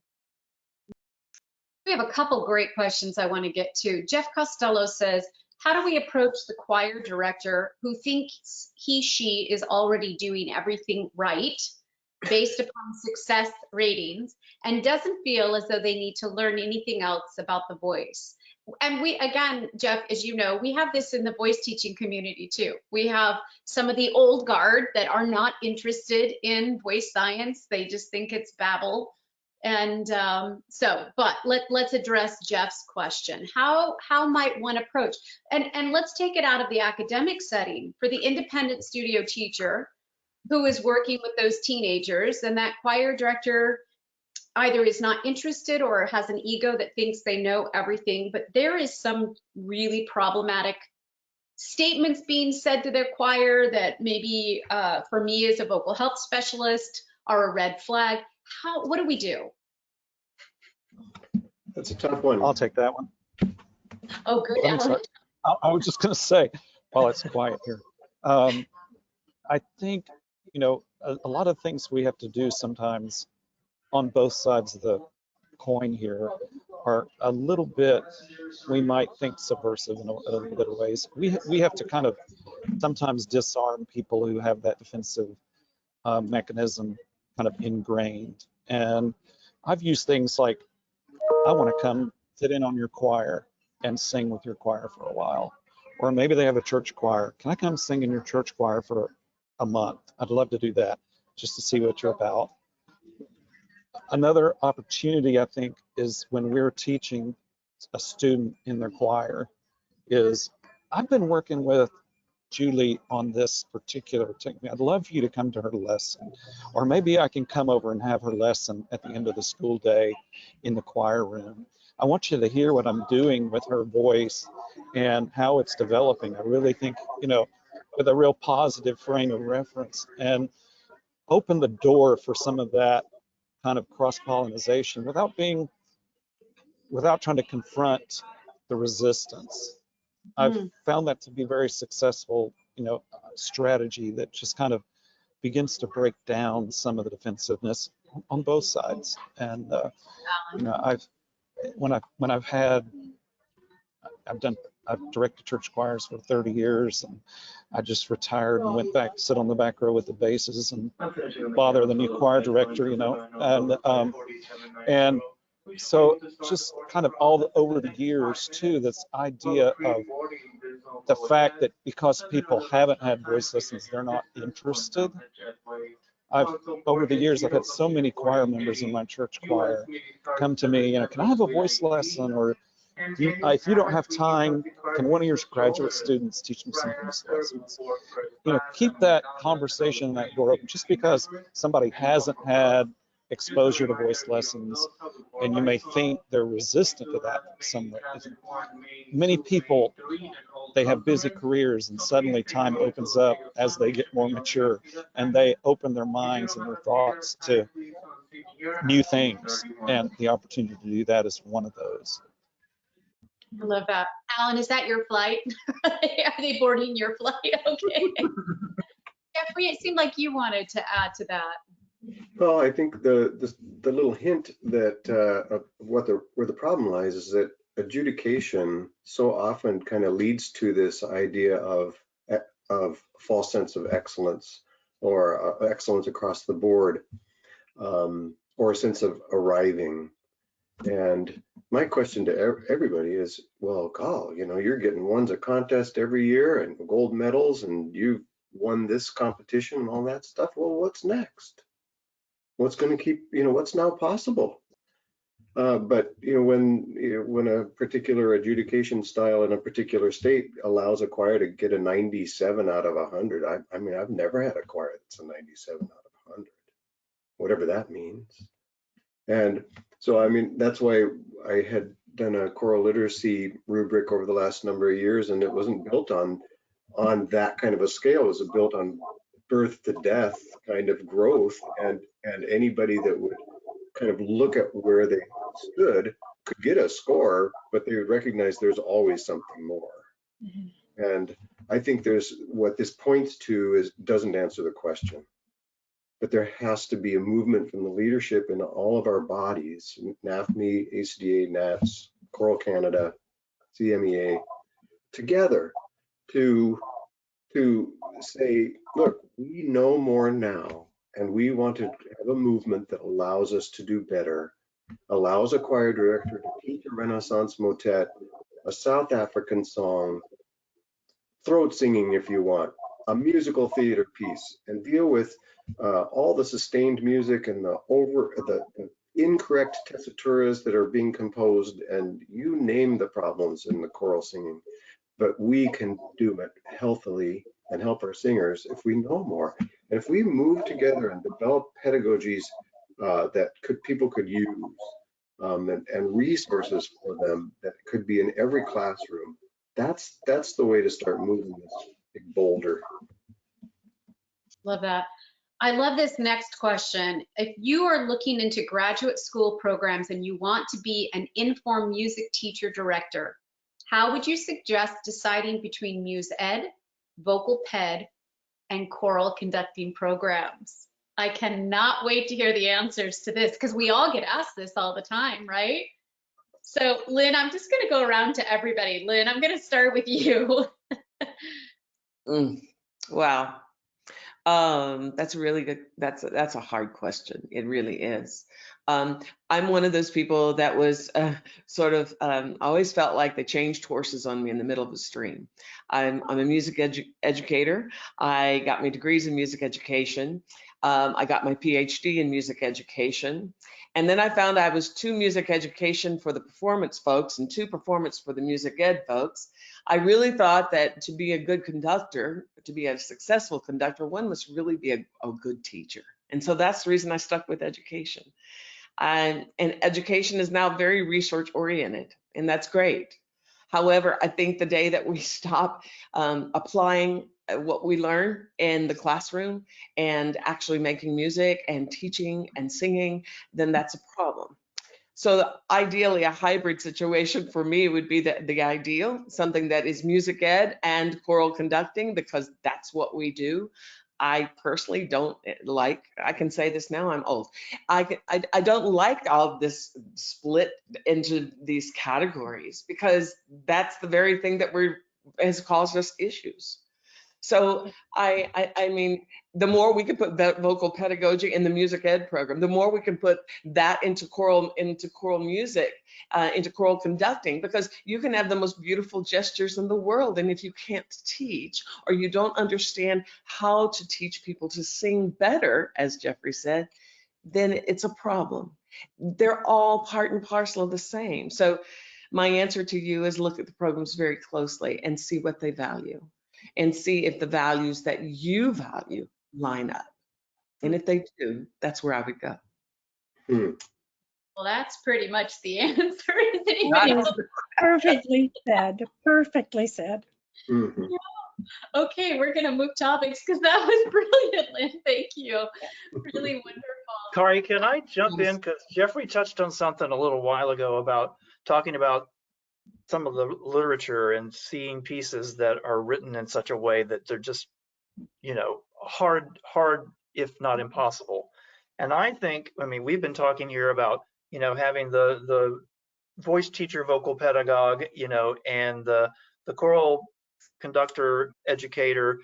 We have a couple great questions I want to get to. Jeff Costello says, how do we approach the choir director who thinks she is already doing everything right based upon success ratings and doesn't feel as though they need to learn anything else about the voice? And we, again, Jeff, as you know, we have this in the voice teaching community too. We have some of the old guard that are not interested in voice science. They just think it's babble. And but let's address Jeff's question. How might one approach? And let's take it out of the academic setting for the independent studio teacher who is working with those teenagers, and that choir director either is not interested or has an ego that thinks they know everything, but there is some really problematic statements being said to their choir that maybe for me as a vocal health specialist are a red flag. What do we do? That's a tough one. I'll take that one. Oh, good. I'm sorry. I was just going to say, while it's quiet here, I think, you know, a lot of things we have to do sometimes on both sides of the coin here are a little bit, we might think subversive in a little bit of ways. We have to kind of sometimes disarm people who have that defensive mechanism kind of ingrained. And I've used things like, I want to come sit in on your choir and sing with your choir for a while. Or maybe they have a church choir. Can I come sing in your church choir for a month? I'd love to do that just to see what you're about. Another opportunity, I think, is when we're teaching a student in their choir is, I've been working with Julie on this particular technique. I'd love for you to come to her lesson. Or maybe I can come over and have her lesson at the end of the school day in the choir room. I want you to hear what I'm doing with her voice and how it's developing. I really think, you know, with a real positive frame of reference, and open the door for some of that kind of cross-pollination without trying to confront the resistance. I've found that to be very successful, you know, strategy that just kind of begins to break down some of the defensiveness on both sides. And you know, I've directed church choirs for 30 years, and I just retired and went back to sit on the back row with the basses and bother the new choir director, you know, and so just kind of over the years too, this idea of the fact that because people haven't had voice lessons, they're not interested. Over the years, I've had so many choir members in my church choir come to me, you know, can I have a voice lesson? Or if you don't have time, can one of your graduate students teach me some voice lessons? You know, keep that conversation and that door open. Just because somebody hasn't had exposure to voice lessons, and you may think they're resistant to that somewhat. Many people, they have busy careers, and suddenly time opens up as they get more mature, and they open their minds and their thoughts to new things, and the opportunity to do that is one of those. I love that. Alan, is that your flight? Are they boarding your flight? Okay. Geoffrey, it seemed like you wanted to add to that. Well, I think the little hint that of where the problem lies is that adjudication so often kind of leads to this idea of false sense of excellence, or excellence across the board, or a sense of arriving. And my question to everybody is, well, Carl, you're getting ones a contest every year and gold medals, and you've won this competition and all that stuff. Well, what's next? What's going to keep, what's now possible? But when a particular adjudication style in a particular state allows a choir to get a 97 out of 100, I mean, I've never had a choir that's a 97 out of 100, whatever that means. And so, I mean, that's why I had done a choral literacy rubric over the last number of years, and it wasn't built on that kind of a scale. It was built on birth to death kind of growth, and anybody that would kind of look at where they stood could get a score, but they would recognize there's always something more. Mm-hmm. And I think what this points to doesn't answer the question. But there has to be a movement from the leadership in all of our bodies, NAFME, ACDA, NATS, Choral Canada, CMEA, together to say, look, we know more now, and we want to have a movement that allows us to do better, allows a choir director to teach a Renaissance motet, a South African song, throat singing if you want, a musical theater piece, and deal with all the sustained music and the incorrect tessituras that are being composed, and you name the problems in the choral singing. But we can do it healthily and help our singers if we know more. And if we move together and develop pedagogies that people could use and resources for them that could be in every classroom, that's the way to start moving this big boulder. Love that. I love this next question. If you are looking into graduate school programs and you want to be an informed music teacher director, how would you suggest deciding between Muse Ed, Vocal Ped, and choral conducting programs? I cannot wait to hear the answers to this, because we all get asked this all the time, right? So Lynn, I'm just gonna go around to everybody. Lynn, I'm gonna start with you. Wow. That's really good. That's a hard question. It really is. I'm one of those people that was always felt like they changed horses on me in the middle of a stream. I'm a music educator. I got my degrees in music education. I got my PhD in music education. And then I found I was too music education for the performance folks and too performance for the music ed folks. I really thought that to be a good conductor, to be a successful conductor, one must really be a good teacher. And so that's the reason I stuck with education. And education is now very research oriented, and that's great. However, I think the day that we stop applying what we learn in the classroom and actually making music and teaching and singing, then that's a problem. So ideally, a hybrid situation for me would be the ideal, something that is music ed and choral conducting, because that's what we do. I personally don't like, I can say this now, I'm old. I don't like all this split into these categories, because that's the very thing that has caused us issues. So I mean, the more we can put that vocal pedagogy in the music ed program, the more we can put that into choral music, into choral conducting, because you can have the most beautiful gestures in the world, and if you can't teach, or you don't understand how to teach people to sing better, as Geoffrey said, then it's a problem. They're all part and parcel of the same. So my answer to you is look at the programs very closely and see what they value, and see if the values that you value line up. And if they do, that's where I would go. Well, that's pretty much the answer. Is anybody else? Perfectly said. Perfectly said. Mm-hmm. Yeah. Okay, we're going to move topics, because that was brilliant, Lynn. Thank you. Really wonderful. Kari, can I jump in? Because Geoffrey touched on something a little while ago about talking about some of the literature and seeing pieces that are written in such a way that they're just, hard, if not impossible. And I think, I mean, we've been talking here about, having the voice teacher, vocal pedagogue, and the choral conductor, educator,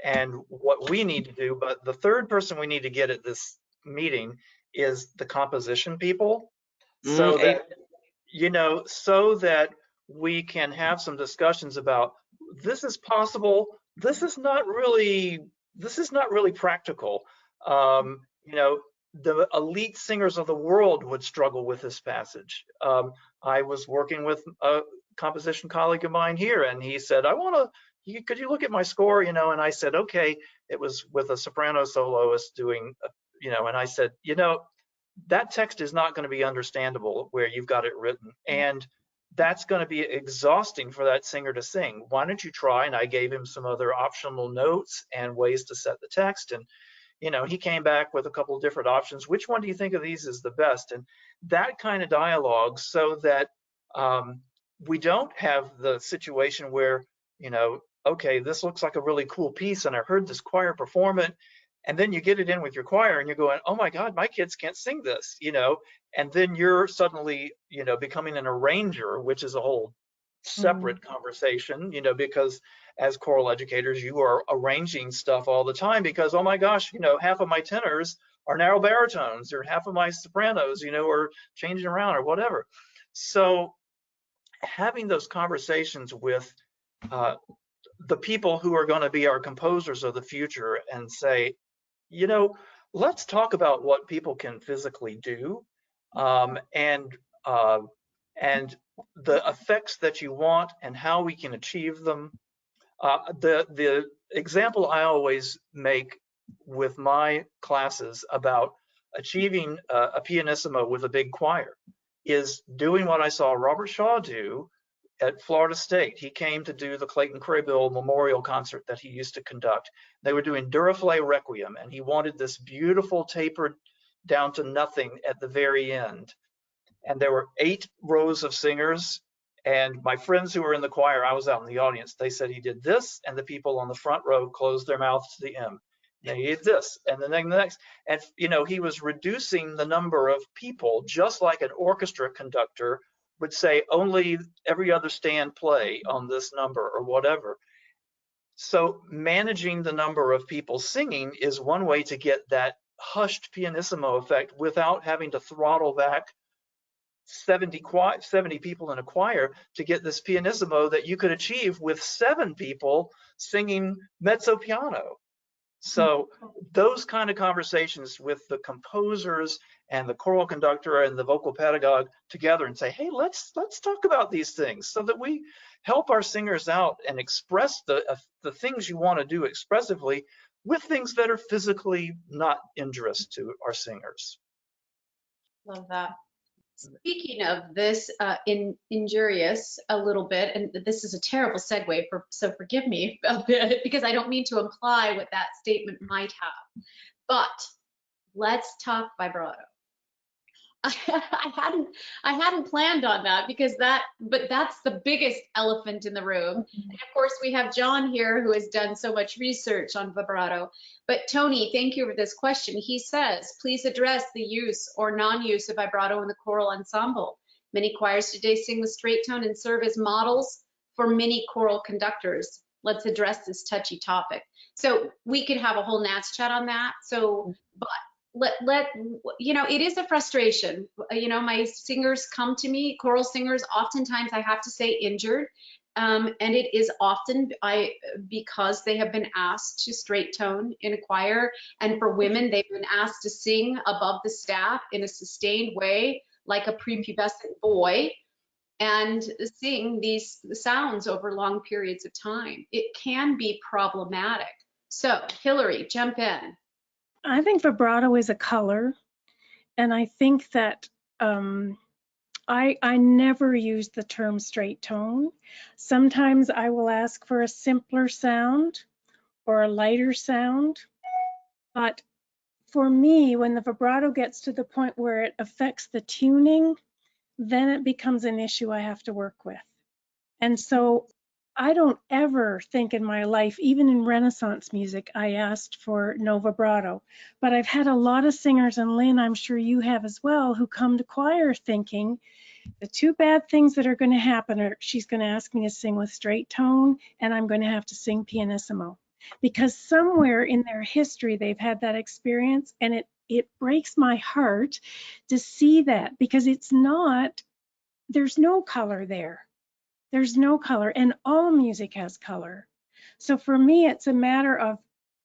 and what we need to do. But the third person we need to get at this meeting is the composition people. so Eight. that, you know, so that we can have some discussions about this is possible, this is not really practical. You know, the elite singers of the world would struggle with this passage. I was working with a composition colleague of mine here, and he said, could you look at my score, you know? And I said, okay. It was with a soprano soloist doing, you know, and I said, you know, that text is not going to be understandable where you've got it written, and that's going to be exhausting for that singer to sing. Why don't you try? And I gave him some other optional notes and ways to set the text, and you know, he came back with a couple of different options. Which one do you think of these is the best? And that kind of dialogue, so that we don't have the situation where, you know, okay, this looks like a really cool piece, and I heard this choir perform it, and then you get it in with your choir and you're going, oh my God, my kids can't sing this, you know, and then you're suddenly, you know, becoming an arranger, which is a whole separate conversation, you know, because as choral educators, you are arranging stuff all the time because, oh my gosh, you know, half of my tenors are narrow baritones, or half of my sopranos, you know, are changing around or whatever. So having those conversations with the people who are going to be our composers of the future and say, you know, let's talk about what people can physically do, and the effects that you want and how we can achieve them. The example I always make with my classes about achieving a pianissimo with a big choir is doing what I saw Robert Shaw do at Florida State. He came to do the Clayton Craybill Memorial Concert that he used to conduct. They were doing Duraflé Requiem, and he wanted this beautiful tapered down to nothing at the very end. And there were 8 rows of singers, and my friends who were in the choir, I was out in the audience, they said he did this, and the people on the front row closed their mouths to the M. Then he did this, and then the next, and you know, he was reducing the number of people, just like an orchestra conductor would say, only every other stand play on this number or whatever. So managing the number of people singing is one way to get that hushed pianissimo effect without having to throttle back 70 people in a choir to get this pianissimo that you could achieve with 7 people singing mezzo piano. So those kind of conversations with the composers and the choral conductor and the vocal pedagogue together and say, hey, let's talk about these things so that we help our singers out and express the things you want to do expressively with things that are physically not injurious to our singers. Love that. Speaking of this, injurious a little bit, and this is a terrible segue, so forgive me a bit because I don't mean to imply what that statement might have, but let's talk vibrato. I hadn't planned on that but that's the biggest elephant in the room. And of course, we have John here who has done so much research on vibrato. But Tony, thank you for this question. He says, please address the use or non-use of vibrato in the choral ensemble. Many choirs today sing with straight tone and serve as models for many choral conductors. Let's address this touchy topic. So we could have a whole NATS chat on that. So, but you know, it is a frustration. You know, my singers come to me, choral singers, oftentimes I have to say injured. And it is often because they have been asked to straight tone in a choir. And for women, they've been asked to sing above the staff in a sustained way, like a prepubescent boy, and sing these sounds over long periods of time. It can be problematic. So Hilary, jump in. I think vibrato is a color, and I think that I never use the term straight tone. Sometimes I will ask for a simpler sound or a lighter sound, but for me, when the vibrato gets to the point where it affects the tuning, then it becomes an issue I have to work with. And so I don't ever think in my life, even in Renaissance music, I asked for no vibrato. But I've had a lot of singers, and Lynne, I'm sure you have as well, who come to choir thinking the 2 bad things that are going to happen are she's going to ask me to sing with straight tone, and I'm going to have to sing pianissimo. Because somewhere in their history, they've had that experience, and it breaks my heart to see that, because it's not, there's no color there. There's no color, and all music has color. So for me, it's a matter of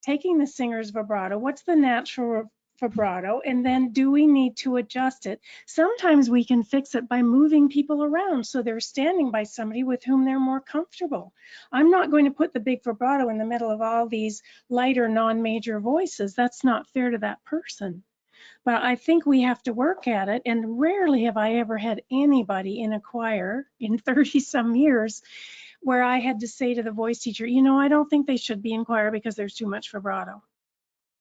taking the singer's vibrato, what's the natural vibrato, and then do we need to adjust it? Sometimes we can fix it by moving people around so they're standing by somebody with whom they're more comfortable. I'm not going to put the big vibrato in the middle of all these lighter non-major voices. That's not fair to that person. But I think we have to work at it, and rarely have I ever had anybody in a choir in 30 some years where I had to say to the voice teacher, you know, I don't think they should be in choir because there's too much vibrato.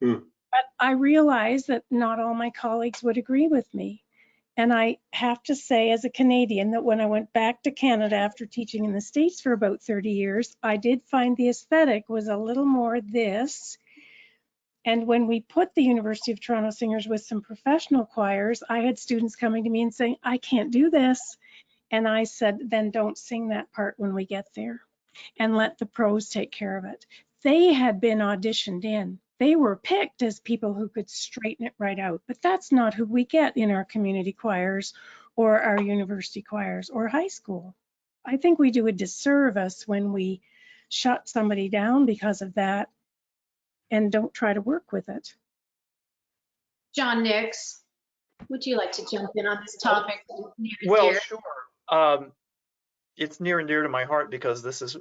But I realize that not all my colleagues would agree with me. And I have to say, as a Canadian, that when I went back to Canada after teaching in the States for about 30 years, I did find the aesthetic was a little more this. And when we put the University of Toronto singers with some professional choirs, I had students coming to me and saying, I can't do this. And I said, then don't sing that part when we get there, and let the pros take care of it. They had been auditioned in. They were picked as people who could straighten it right out, but that's not who we get in our community choirs or our university choirs or high school. I think we do a disservice when we shut somebody down because of that and don't try to work with it. John Nix, would you like to jump in on this topic? Well, sure. It's near and dear to my heart because this is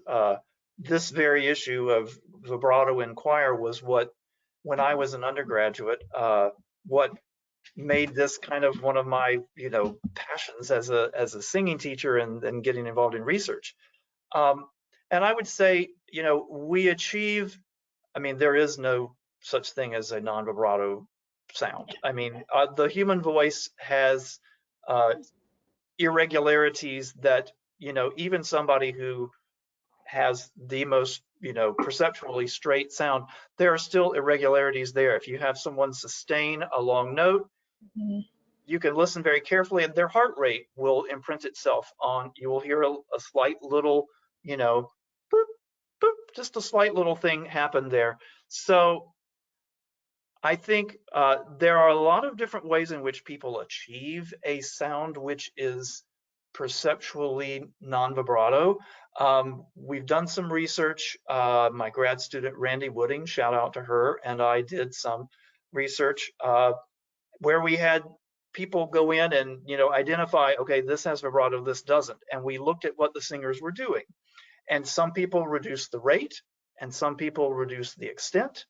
this very issue of vibrato in choir was what, when I was an undergraduate, what made this kind of one of my, you know, passions as a singing teacher and getting involved in research. And I would say, you know, we achieve, I mean, there is no such thing as a non-vibrato sound. I mean, the human voice has irregularities that, you know, even somebody who has the most, you know, perceptually straight sound, there are still irregularities there. If you have someone sustain a long note, you can listen very carefully and their heart rate will imprint itself on, you will hear a slight little, you know, boop, boop, just a slight little thing happen there. So I think there are a lot of different ways in which people achieve a sound which is perceptually non-vibrato. We've done some research. My grad student, Randy Wooding, shout out to her, and I did some research where we had people go in and, you know, identify, okay, this has vibrato, this doesn't. And we looked at what the singers were doing. And some people reduced the rate and some people reduced the extent.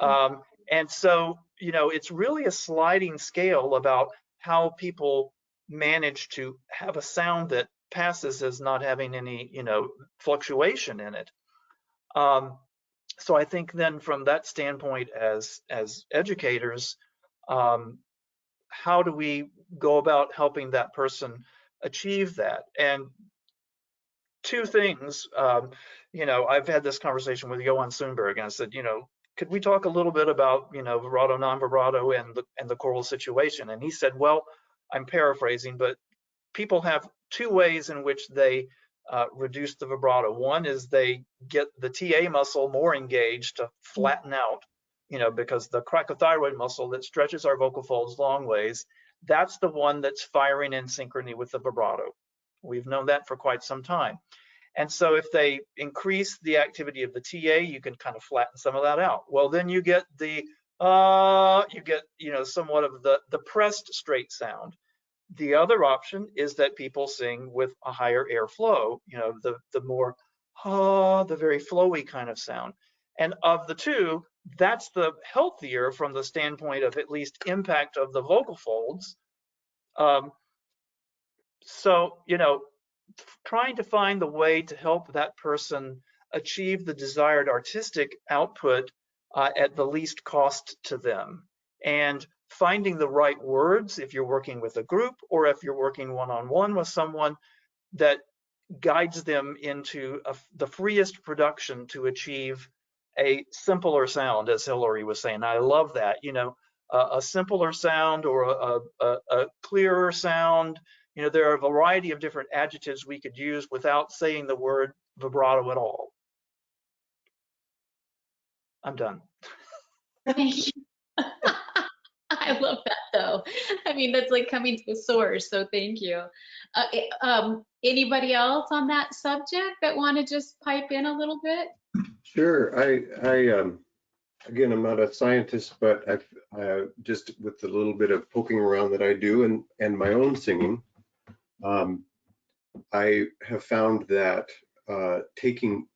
And so, you know, it's really a sliding scale about how people manage to have a sound that passes as not having any, you know, fluctuation in it. So I think then from that standpoint as educators, how do we go about helping that person achieve that? And two things, you know, I've had this conversation with Johan Sundberg, and I said, you know, could we talk a little bit about, you know, vibrato, non-vibrato, and the choral situation? And he said, well, I'm paraphrasing, but people have two ways in which they reduce the vibrato. One is they get the TA muscle more engaged to flatten out, you know, because the cricothyroid muscle that stretches our vocal folds long ways, that's the one that's firing in synchrony with the vibrato. We've known that for quite some time. And so if they increase the activity of the TA, you can kind of flatten some of that out. Well, then you get the, you know, somewhat of the pressed straight sound. The other option is that people sing with a higher airflow, you know, the more, the very flowy kind of sound. And of the two, that's the healthier from the standpoint of at least impact of the vocal folds. So, you know, trying to find the way to help that person achieve the desired artistic output at the least cost to them, and finding the right words if you're working with a group or if you're working one-on-one with someone that guides them into the freest production to achieve a simpler sound, as Hilary was saying. I love that, you know, a simpler sound or a clearer sound. You know, there are a variety of different adjectives we could use without saying the word vibrato at all. I'm done. Thank you. I love that though. I mean, that's like coming to the source. So thank you. Anybody else on that subject that want to just pipe in a little bit? Sure. Again, I'm not a scientist, but I've just with the little bit of poking around that I do and my own singing, I have found that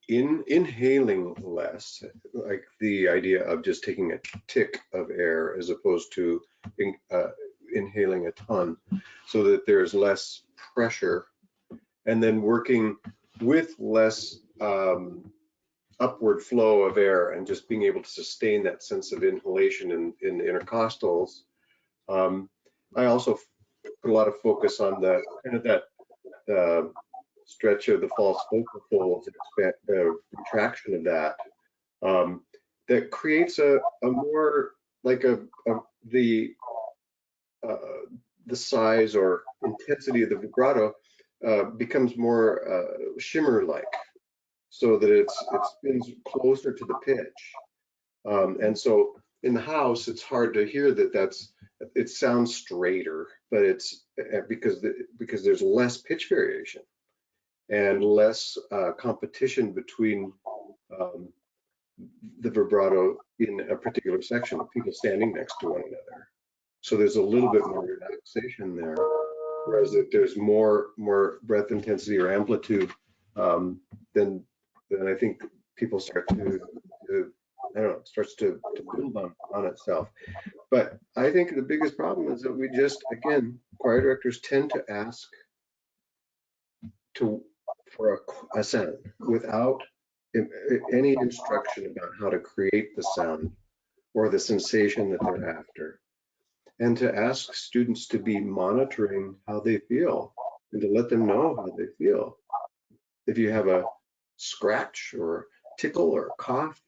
inhaling less, like the idea of just taking a tick of air as opposed to inhaling a ton, so that there's less pressure, and then working with less upward flow of air and just being able to sustain that sense of inhalation in the intercostals. I also put a lot of focus on the kind of that stretch of the false vocal folds, retraction of that, that creates a more like the size or intensity of the vibrato becomes more shimmer-like, so that it spins closer to the pitch. And so in the house, it's hard to hear it sounds straighter, but it's because there's less pitch variation and less competition between the vibrato in a particular section of people standing next to one another. So there's a little bit more relaxation there, whereas if there's more breath intensity or amplitude, then I think people start to I don't know, starts to build on itself. But I think the biggest problem is that we just, again, choir directors tend to ask for a sound without any instruction about how to create the sound or the sensation that they're after, and to ask students to be monitoring how they feel and to let them know how they feel. If you have a scratch or tickle or cough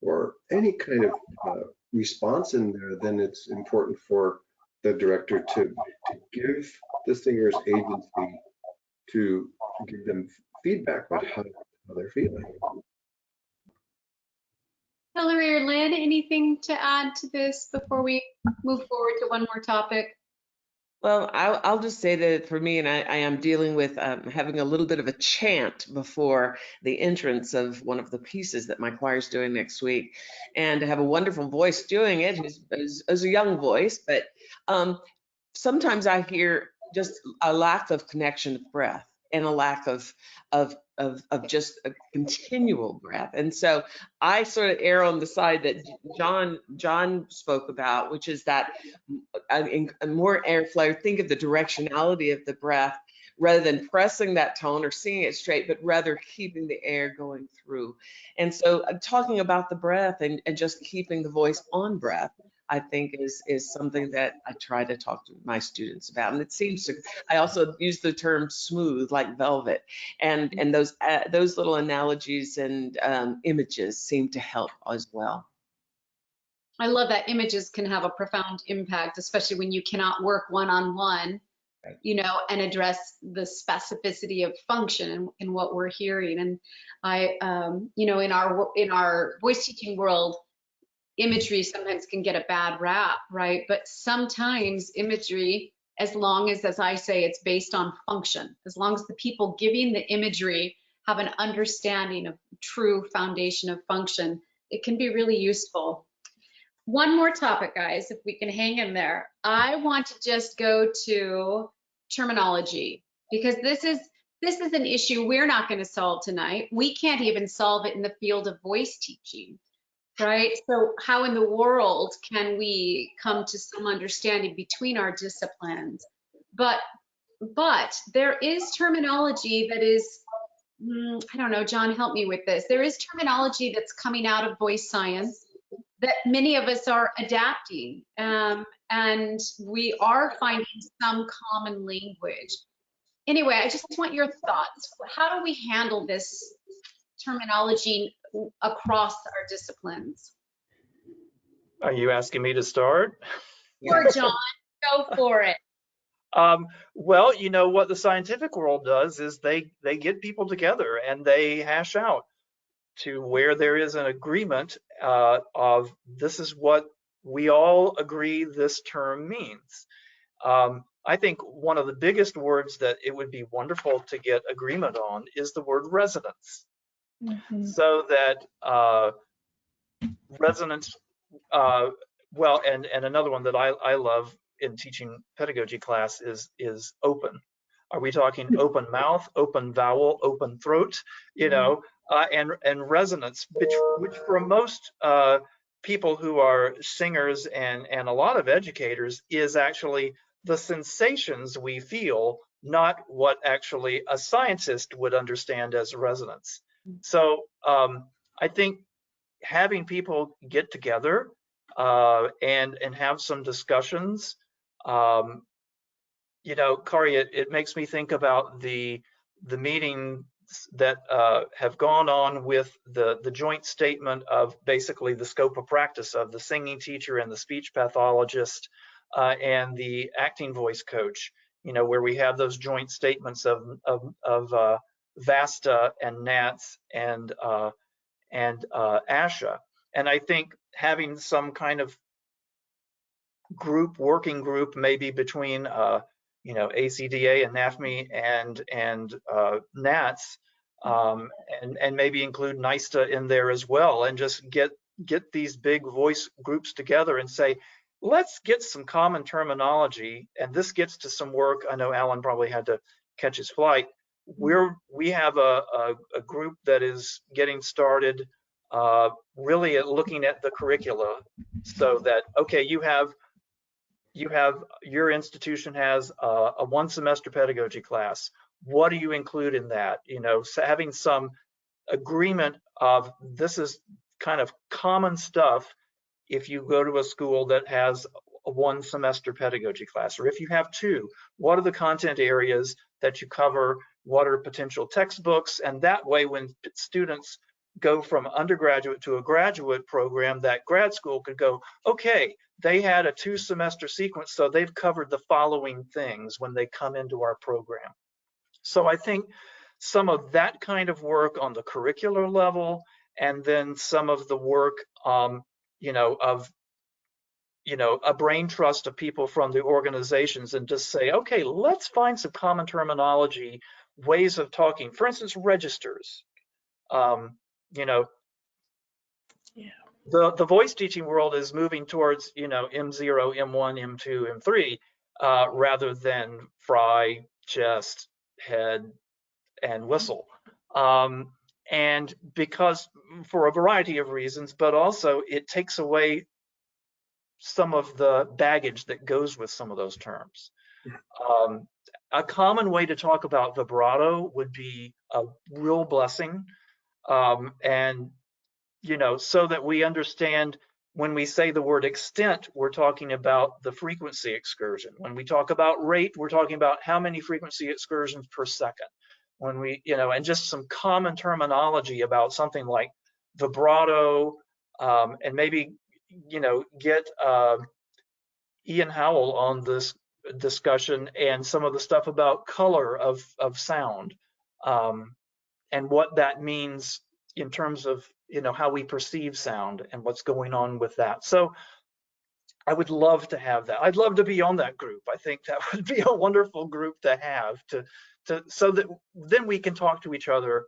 or any kind of response in there, then it's important for the director to give the singers agency to give them feedback about how they're feeling. Hilary or Lynn, anything to add to this before we move forward to one more topic? Well, I'll just say that for me, and I am dealing with having a little bit of a chant before the entrance of one of the pieces that my choir is doing next week, and to have a wonderful voice doing it as a young voice, but sometimes I hear just a lack of connection with breath and a lack of just a continual breath. And so I sort of err on the side that John spoke about, which is that more airflow, think of the directionality of the breath rather than pressing that tone or singing it straight, but rather keeping the air going through. And so talking about the breath and just keeping the voice on breath, I think is something that I try to talk to my students about. And it seems to, I also use the term smooth, like velvet, and those little analogies and images seem to help as well. I love that images can have a profound impact, especially when you cannot work one-on-one, Right. you know, and address the specificity of function and what we're hearing. And I, you know, in our voice teaching world, imagery sometimes can get a bad rap, right? But sometimes imagery, as long as I say, it's based on function, as long as the people giving the imagery have an understanding of true foundation of function, it can be really useful. One more topic, guys, if we can hang in there. I want to just go to terminology, because this is an issue we're not going to solve tonight. We can't even solve it in the field of voice teaching. Right? So how in the world can we come to some understanding between our disciplines? But there is terminology that is, I don't know, John, help me with this. There is terminology that's coming out of voice science that many of us are adapting, and we are finding some common language. Anyway, I just want your thoughts. How do we handle this terminology across our disciplines? Are you asking me to start? Sure, John, go for it. Well, you know what the scientific world does is they get people together and they hash out to where there is an agreement of this is what we all agree this term means. I think one of the biggest words that it would be wonderful to get agreement on is the word resonance. Mhm. So that resonance, well, and another one that I love in teaching pedagogy class is open. Are we talking open mouth, open vowel, open throat? You know, and resonance, which for most people who are singers and a lot of educators is actually the sensations we feel, not what actually a scientist would understand as resonance. So I think having people get together and have some discussions. You know, Kari, it makes me think about the meetings that have gone on with the joint statement of basically the scope of practice of the singing teacher and the speech pathologist and the acting voice coach. You know, where we have those joint statements of VASTA and NATS and ASHA. And I think having some kind of working group, maybe between you know, ACDA and NAFME and NATS, and maybe include NISTA in there as well, and just get these big voice groups together and say, let's get some common terminology. And this gets to some work. I know Alan probably had to catch his flight. We have a group that is getting started, really at looking at the curricula, so that, okay, your institution has a 1 semester pedagogy class. What do you include in that? You know, so having some agreement of this is kind of common stuff if you go to a school that has a 1 semester pedagogy class, or if you have 2, what are the content areas that you cover? What are potential textbooks? And that way, when students go from undergraduate to a graduate program, that grad school could go, okay, they had a 2 semester sequence, so they've covered the following things when they come into our program. So I think some of that kind of work on the curricular level, and then some of the work, you know, of, you know, a brain trust of people from the organizations, and just say, okay, let's find some common terminology, ways of talking. For instance, registers. You know, the voice teaching world is moving towards, you know, M0, M1, M2, M3, rather than fry, chest, head, and whistle. And because, for a variety of reasons, but also it takes away some of the baggage that goes with some of those terms. A common way to talk about vibrato would be a real blessing. And, you know, so that we understand when we say the word extent, we're talking about the frequency excursion. When we talk about rate, we're talking about how many frequency excursions per second. When we, you know, and just some common terminology about something like vibrato, and maybe, you know, get Ian Howell on this discussion and some of the stuff about color of sound, and what that means in terms of, you know, how we perceive sound and what's going on with that. So I would love to have that. I'd love to be on that group. I think that would be a wonderful group to have, so that then we can talk to each other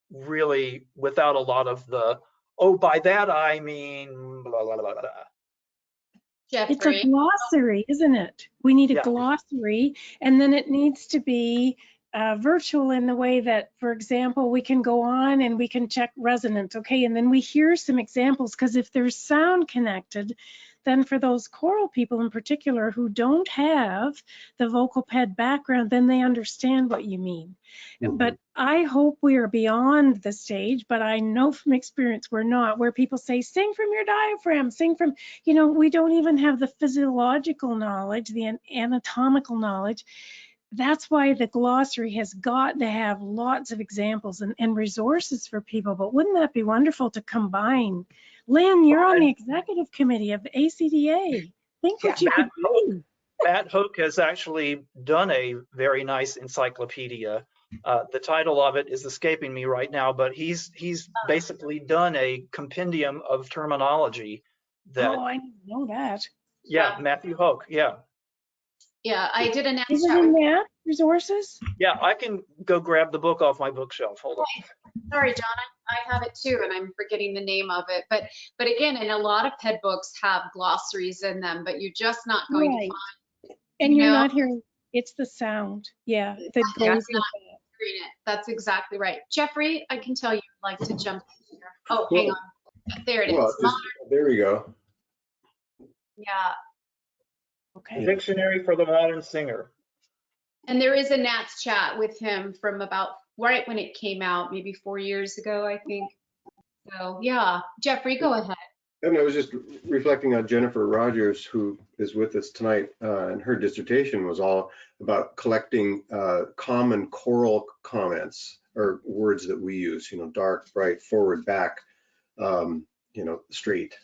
really without a lot of the, oh, by that I mean blah, blah, blah, blah. It's a Geoffrey. glossary, isn't it? We need a Yeah. glossary, and then it needs to be virtual in the way that, for example, we can go on and we can check resonance, okay? And then we hear some examples, because if there's sound connected, then for those choral people in particular who don't have the vocal ped background, then they understand what you mean. But I hope we are beyond the stage, but I know from experience we're not, where people say, sing from your diaphragm, sing from, you know, we don't even have the physiological knowledge, the anatomical knowledge. That's why the glossary has got to have lots of examples and resources for people. But wouldn't that be wonderful to combine? Lynne, you're on the executive committee of the ACDA. Think what you could do. Matt Hoke has actually done a very nice encyclopedia. The title of it is escaping me right now, but he's basically done a compendium of terminology that, Oh, I didn't know that. yeah, Matthew Hoke, yeah. Yeah, I did a Is NATS it chat in with, that resources? Yeah, I can go grab the book off my bookshelf. Hold on. sorry, John, I have it too, and I'm forgetting the name of it. But again, and a lot of PED books have glossaries in them, but you're just not going to Right. find, And you you're know, not hearing, it's the sound, yeah, that you're goes with not it. hearing it. That's exactly right. Geoffrey, I can tell you'd like to jump in here. Oh, hang Well, on. There it well, is. just, there we go. Yeah. The Okay. Dictionary for the Modern Singer. And there is a NATS chat with him from about right when it came out, maybe 4 years ago, I think. So yeah, Geoffrey, go ahead. And I was just reflecting on Jennifer Rogers, who is with us tonight, and her dissertation was all about collecting common choral comments or words that we use, dark, bright, forward, back, straight,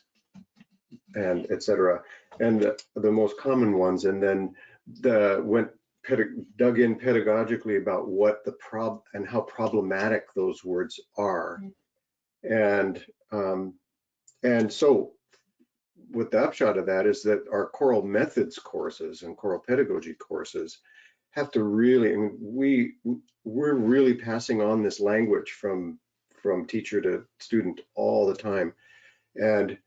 and etc. And the most common ones, and then dug in pedagogically about what and how problematic those words are. And so what the upshot of that is that our choral methods courses and choral pedagogy courses have to really, we're really passing on this language from teacher to student all the time. And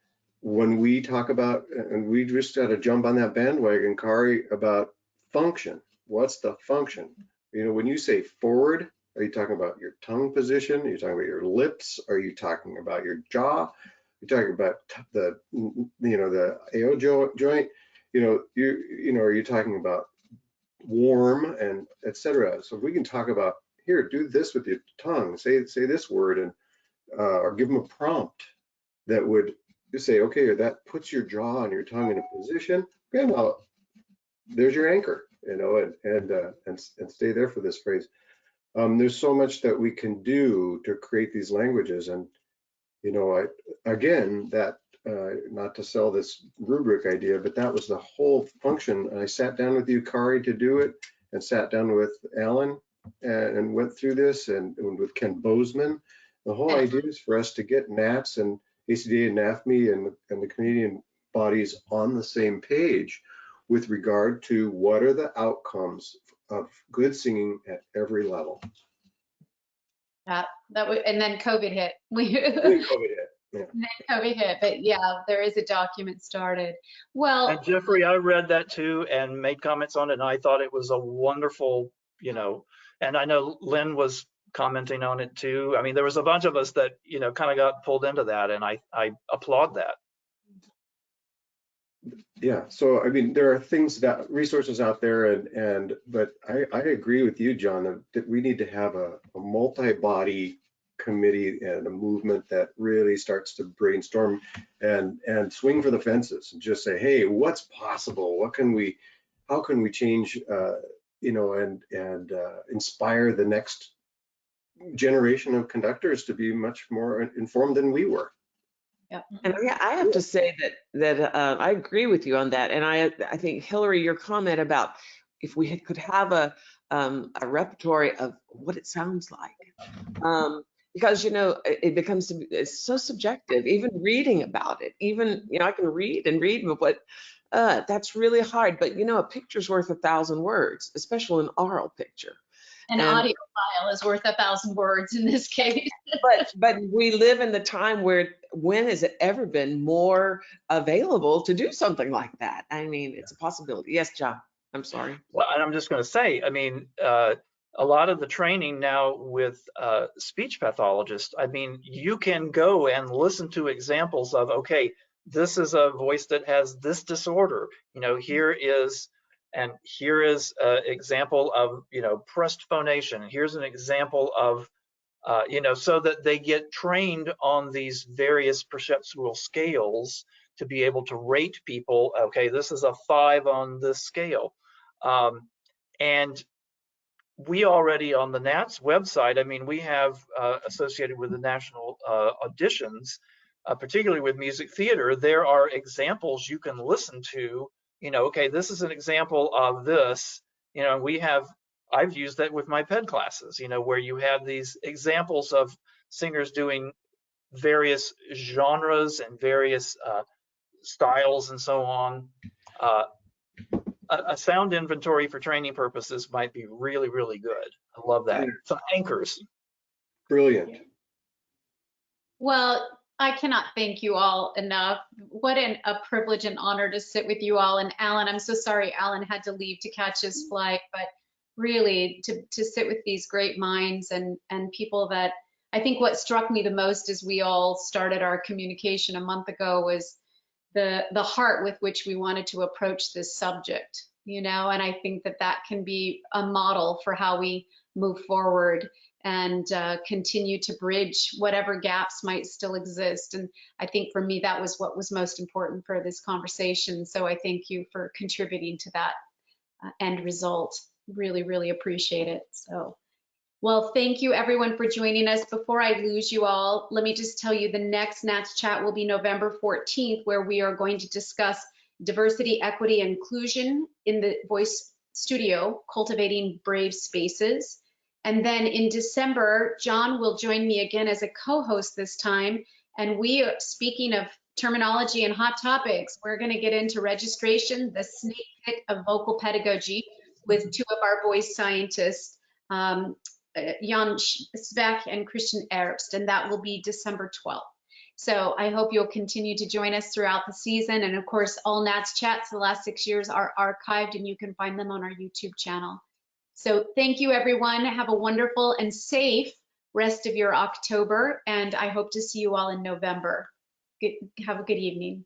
when we talk about, and we just got to jump on that bandwagon, Kari, about function. What's the function? When you say forward, are you talking about your tongue position? Are you talking about your lips? Are you talking about your jaw? You're talking about the AO joint. Are you talking about warm and etc. So if we can talk about, here, do this with your tongue, say this word, and or give them a prompt that would say, okay, that puts your jaw and your tongue in a position. Okay, well, there's your anchor, and stay there for this phrase. There's so much that we can do to create these languages, and again, that not to sell this rubric idea, but that was the whole function. I sat down with you, Kari, to do it, and sat down with Alan and went through this, and with Ken Bozeman. The whole idea is for us to get NATS and ACDA and NAFME and the Canadian bodies on the same page with regard to what are the outcomes of good singing at every level. And then COVID hit. COVID hit. Yeah. Then COVID hit, but yeah, there is a document started. Well, And Geoffrey, I read that too and made comments on it, and I thought it was a wonderful, and I know Lynne was commenting on it too. I mean, there was a bunch of us that, kind of got pulled into that, and I applaud that. Yeah, so I mean, there are resources out there, but I agree with you, John, that we need to have a multi-body committee and a movement that really starts to brainstorm and swing for the fences and just say, hey, what's possible? How can we change, and inspire the next generation of conductors to be much more informed than we were. yeah. And I have to say that I agree with you on that. And I think, Hilary, your comment about if we could have a repertory of what it sounds like, because it becomes it's so subjective. Even reading about it, I can read, but that's really hard. But a picture's worth 1,000 words, especially an oral picture. An audio file is worth 1,000 words in this case. but we live in the time when has it ever been more available to do something like that? I mean, it's a possibility. Yes, John, I'm sorry. Well, and I'm just going to say, I mean, a lot of the training now with speech pathologists, I mean, you can go and listen to examples of, okay, this is a voice that has this disorder. Here is an example of, pressed phonation. Here's an example of, so that they get trained on these various perceptual scales to be able to rate people. Okay, this is a 5 on this scale. And we already on the NATS website, I mean, we have associated with the national auditions, particularly with music theater, there are examples you can listen to, okay, this is an example of this, I've used that with my PED classes, where you have these examples of singers doing various genres and various styles and so on. A sound inventory for training purposes might be really, really good. I love that. Some anchors. Brilliant. Well, I cannot thank you all enough. What a privilege and honor to sit with you all. And Alan, I'm so sorry Alan had to leave to catch his flight, but really to sit with these great minds and people that I think what struck me the most as we all started our communication a month ago was the heart with which we wanted to approach this subject, you know, and I think that can be a model for how we move forward and continue to bridge whatever gaps might still exist. And I think for me, that was what was most important for this conversation. So I thank you for contributing to that end result. Really, really appreciate it. So, well, thank you everyone for joining us. Before I lose you all, let me just tell you the next NATS chat will be November 14th, where we are going to discuss diversity, equity, and inclusion in the voice studio, cultivating brave spaces. And then in December, John will join me again as a co-host this time. And we, speaking of terminology and hot topics, we're going to get into registration, the snake pit of vocal pedagogy, with two of our voice scientists, Jan Speck and Christian Erbst, and that will be December 12th. So I hope you'll continue to join us throughout the season. And of course, all NATS chats the last 6 years are archived and you can find them on our YouTube channel. So thank you, everyone. Have a wonderful and safe rest of your October, and I hope to see you all in November. Have a good evening.